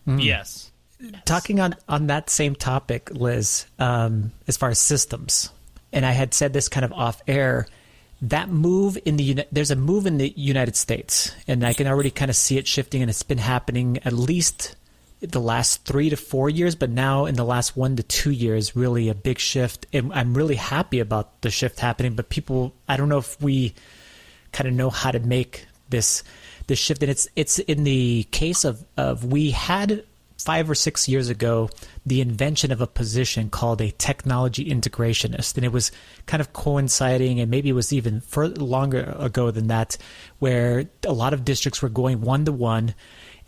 Yes. Talking on that same topic, Liz, as far as systems, and I had said this kind of off air, that move there's a move in the United States, and I can already kind of see it shifting, and it's been happening at least the last 3 to 4 years, but now in the last 1 to 2 years, really a big shift. And I'm really happy about the shift happening, but people, I don't know if we kind of know how to make this shift. And it's in the case of we had 5 or 6 years ago, the invention of a position called a technology integrationist. And it was kind of coinciding, and maybe it was even longer ago than that, where a lot of districts were going one-to-one,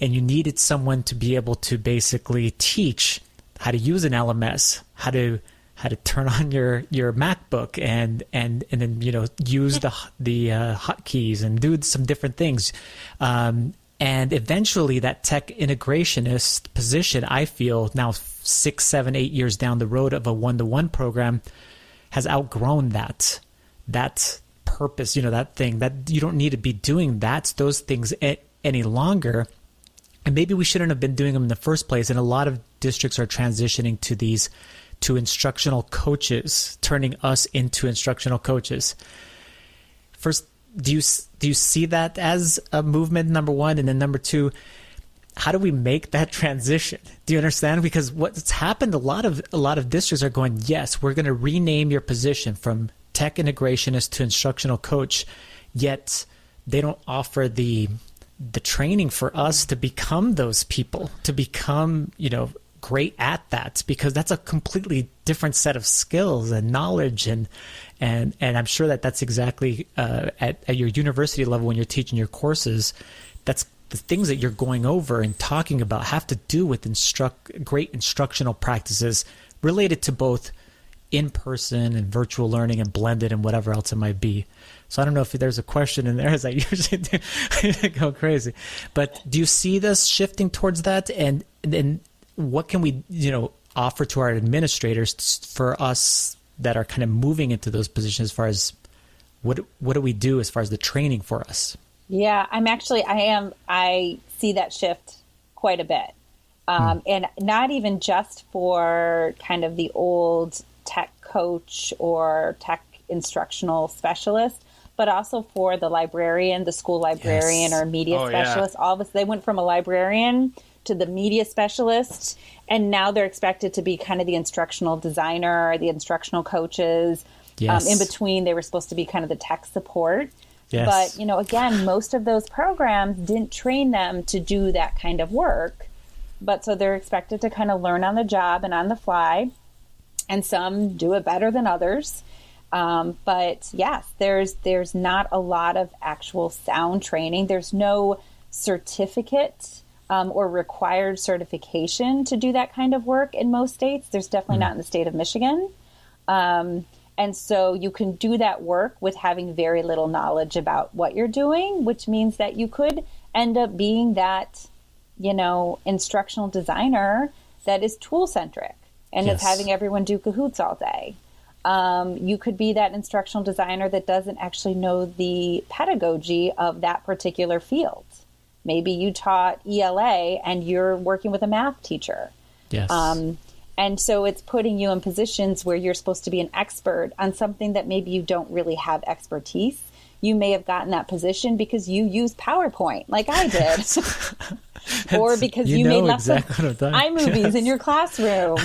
and you needed someone to be able to basically teach how to use an LMS, how to turn on your MacBook and then, use the hotkeys and do some different things. And eventually that tech integrationist position, I feel now 6, 7, 8 years down the road of a one-to-one program, has outgrown that purpose, that thing that you don't need to be doing those things any longer. And maybe we shouldn't have been doing them in the first place. And a lot of districts are transitioning to instructional coaches, turning us into instructional coaches. First, do you see that as a movement, number one? And then number two, how do we make that transition? Do you understand? Because what's happened, a lot of districts are going, yes, we're going to rename your position from tech integrationist to instructional coach, yet they don't offer the training for us to become those people, to become, great at that, because that's a completely different set of skills and knowledge. And I'm sure that's exactly at your university level when you're teaching your courses, that's the things that you're going over and talking about have to do with great instructional practices related to both in-person and virtual learning and blended and whatever else it might be. So I don't know if there's a question in there, as I usually do. I go crazy. But do you see this shifting towards that? And then what can we, offer to our administrators for us that are kind of moving into those positions as far as what do we do as far as the training for us? Yeah, I see that shift quite a bit. And not even just for kind of the old tech coach or tech instructional specialist, but also for the librarian, the school librarian, yes, or media specialist. Yeah. All of us, they went from a librarian to the media specialist, and now they're expected to be kind of the instructional designer, the instructional coaches. Yes. In between, they were supposed to be kind of the tech support. Yes. But, again, most of those programs didn't train them to do that kind of work. But so they're expected to kind of learn on the job and on the fly. And some do it better than others. But yes, there's not a lot of actual sound training. There's no certificate or required certification to do that kind of work in most states. There's definitely not in the state of Michigan. And so you can do that work with having very little knowledge about what you're doing, which means that you could end up being that, instructional designer that is tool-centric and is having everyone do Kahoots all day. You could be that instructional designer that doesn't actually know the pedagogy of that particular field. Maybe you taught ELA and you're working with a math teacher. Yes. And so it's putting you in positions where you're supposed to be an expert on something that maybe you don't really have expertise. You may have gotten that position because you use PowerPoint like I did. Or because you made lots of iMovies in your classroom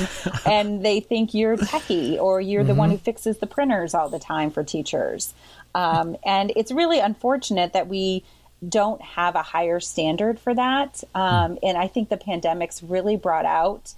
and they think you're techie, or you're the one who fixes the printers all the time for teachers. And it's really unfortunate that we don't have a higher standard for that. And I think the pandemic's really brought out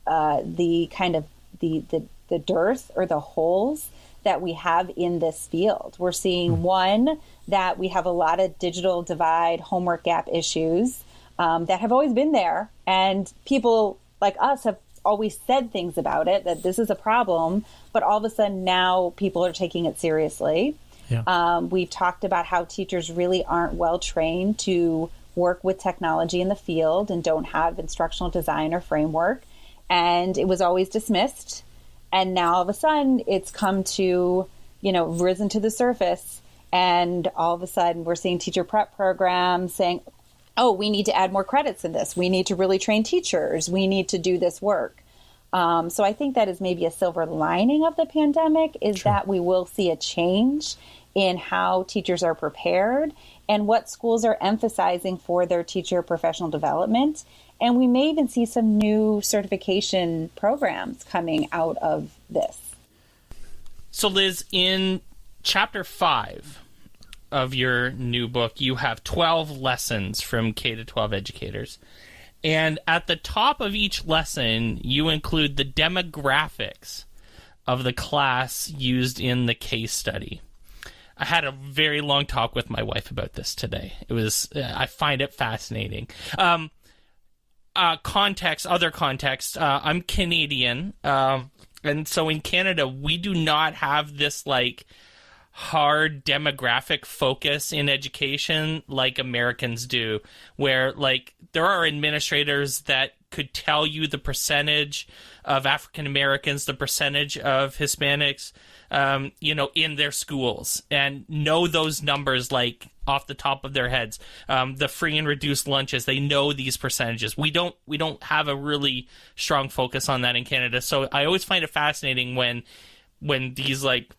the kind of the dearth or the holes that we have in this field. We're seeing one, that we have a lot of digital divide, homework gap issues that have always been there. And people like us have always said things about it, that this is a problem, but all of a sudden now people are taking it seriously. Yeah. We've talked about how teachers really aren't well trained to work with technology in the field and don't have instructional design or framework. And it was always dismissed. And now all of a sudden it's come to, risen to the surface. And all of a sudden we're seeing teacher prep programs saying, oh, we need to add more credits in this. We need to really train teachers. We need to do this work. So I think that is maybe a silver lining of the pandemic is that we will see a change in how teachers are prepared and what schools are emphasizing for their teacher professional development. And we may even see some new certification programs coming out of this. So Liz, in chapter 5 of your new book, you have 12 lessons from K-12 educators. And at the top of each lesson, you include the demographics of the class used in the case study. I had a very long talk with my wife about this today. I find it fascinating. Other context. I'm Canadian. And so in Canada, we do not have this like hard demographic focus in education like Americans do, where like there are administrators that could tell you the percentage of African Americans, the percentage of Hispanics, in their schools, and know those numbers like off the top of their heads. The free and reduced lunches, they know these percentages. We don't have a really strong focus on that in Canada. So I always find it fascinating when these like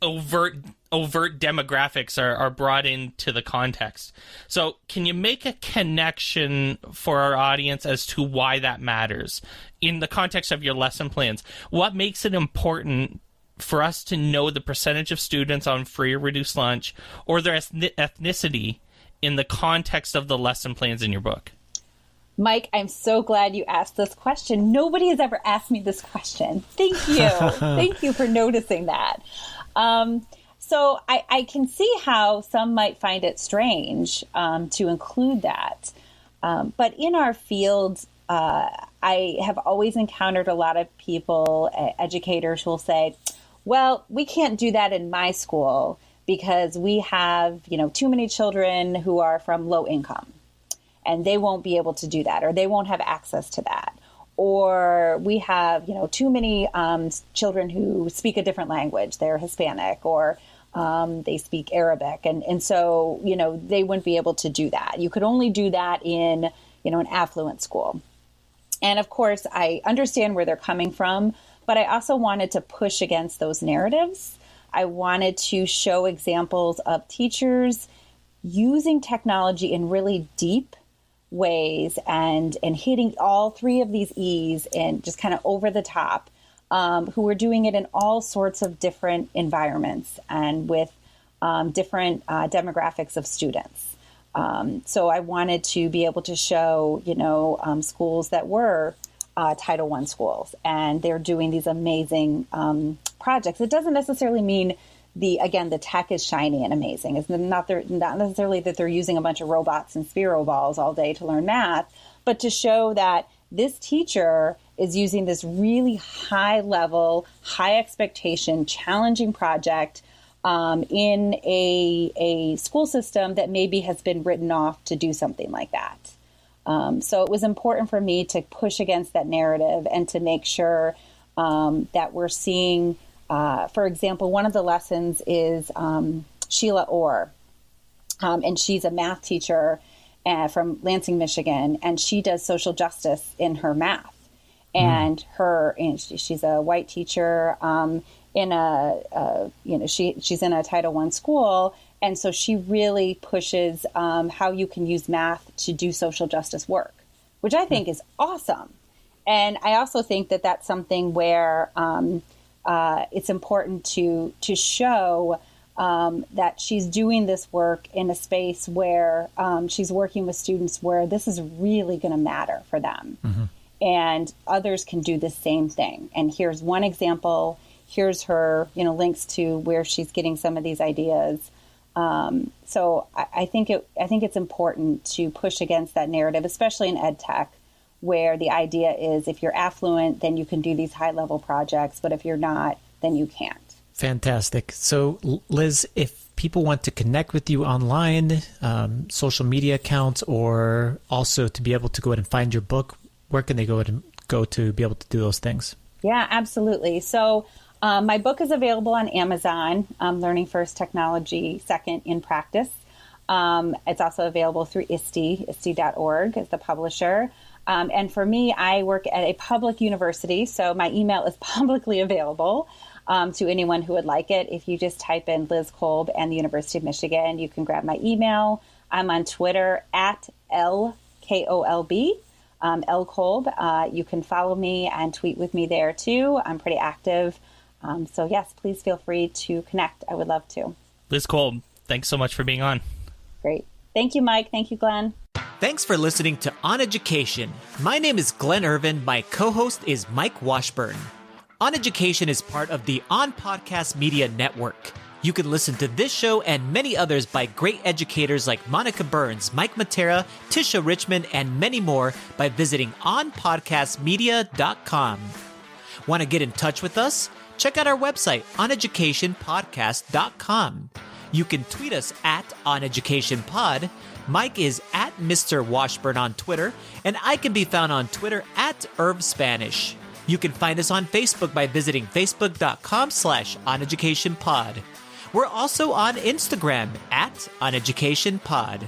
overt demographics are brought into the context. So can you make a connection for our audience as to why that matters in the context of your lesson plans? What makes it important for us to know the percentage of students on free or reduced lunch or their ethnicity in the context of the lesson plans in your book? Mike, I'm so glad you asked this question. Nobody has ever asked me this question. Thank you. Thank you for noticing that. So I can see how some might find it strange to include that. But in our field, I have always encountered a lot of people, educators who will say, well, we can't do that in my school because we have, too many children who are from low income. And they won't be able to do that, or they won't have access to that. Or we have, too many children who speak a different language. They're Hispanic, or they speak Arabic. And so, they wouldn't be able to do that. You could only do that in, an affluent school. And of course, I understand where they're coming from, but I also wanted to push against those narratives. I wanted to show examples of teachers using technology in really deep ways and hitting all three of these E's and just kind of over the top, who were doing it in all sorts of different environments and with different demographics of students. So I wanted to be able to show, schools that were Title I schools, and they're doing these amazing projects. It doesn't necessarily mean the tech is shiny and amazing. It's not necessarily that they're using a bunch of robots and Sphero balls all day to learn math, but to show that this teacher is using this really high level, high expectation, challenging project in a school system that maybe has been written off to do something like that. So it was important for me to push against that narrative and to make sure that we're seeing. For example, one of the lessons is Sheila Orr, and she's a math teacher from Lansing, Michigan, and she does social justice in her math. And she's a white teacher in she's in a Title I school, and so she really pushes how you can use math to do social justice work, which I think is awesome. And I also think that that's something where it's important to show that she's doing this work in a space where she's working with students where this is really going to matter for them. Mm-hmm. And others can do the same thing. And here's one example. Here's her, links to where she's getting some of these ideas. So I think it's important to push against that narrative, especially in ed tech, where the idea is if you're affluent, then you can do these high-level projects, but if you're not, then you can't. Fantastic. So, Liz, if people want to connect with you online, social media accounts, or also to be able to go ahead and find your book, where can they go to be able to do those things? Yeah, absolutely. So my book is available on Amazon, Learning First, Technology Second in Practice. It's also available through ISTE.org as the publisher. And for me, I work at a public university, so my email is publicly available. to anyone who would like it. If you just type in Liz Kolb and the University of Michigan, you can grab my email. I'm on Twitter at LKOLB, Kolb. You can follow me and tweet with me there too. I'm pretty active. So yes, please feel free to connect. I would love to. Liz Kolb, thanks so much for being on. Great. Thank you, Mike. Thank you, Glenn. Thanks for listening to OnEducation. My name is Glenn Irvin. My co-host is Mike Washburn. OnEducation is part of the On Podcast Media Network. You can listen to this show and many others by great educators like Monica Burns, Mike Matera, Tisha Richmond, and many more by visiting onpodcastmedia.com. Want to get in touch with us? Check out our website, oneducationpodcast.com. You can tweet us at OnEducationPod. Mike is at Mr. Washburn on Twitter, and I can be found on Twitter at IrvSpanish. You can find us on Facebook by visiting facebook.com/OnEducationPod. We're also on Instagram at OnEducationPod.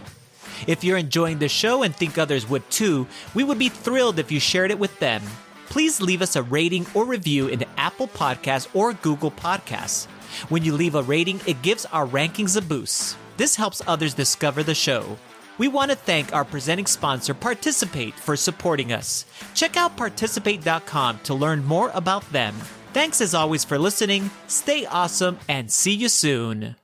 If you're enjoying the show and think others would too, we would be thrilled if you shared it with them. Please leave us a rating or review in Apple Podcasts or Google Podcasts. When you leave a rating, it gives our rankings a boost. This helps others discover the show. We want to thank our presenting sponsor, Participate, for supporting us. Check out participate.com to learn more about them. Thanks as always for listening. Stay awesome and see you soon.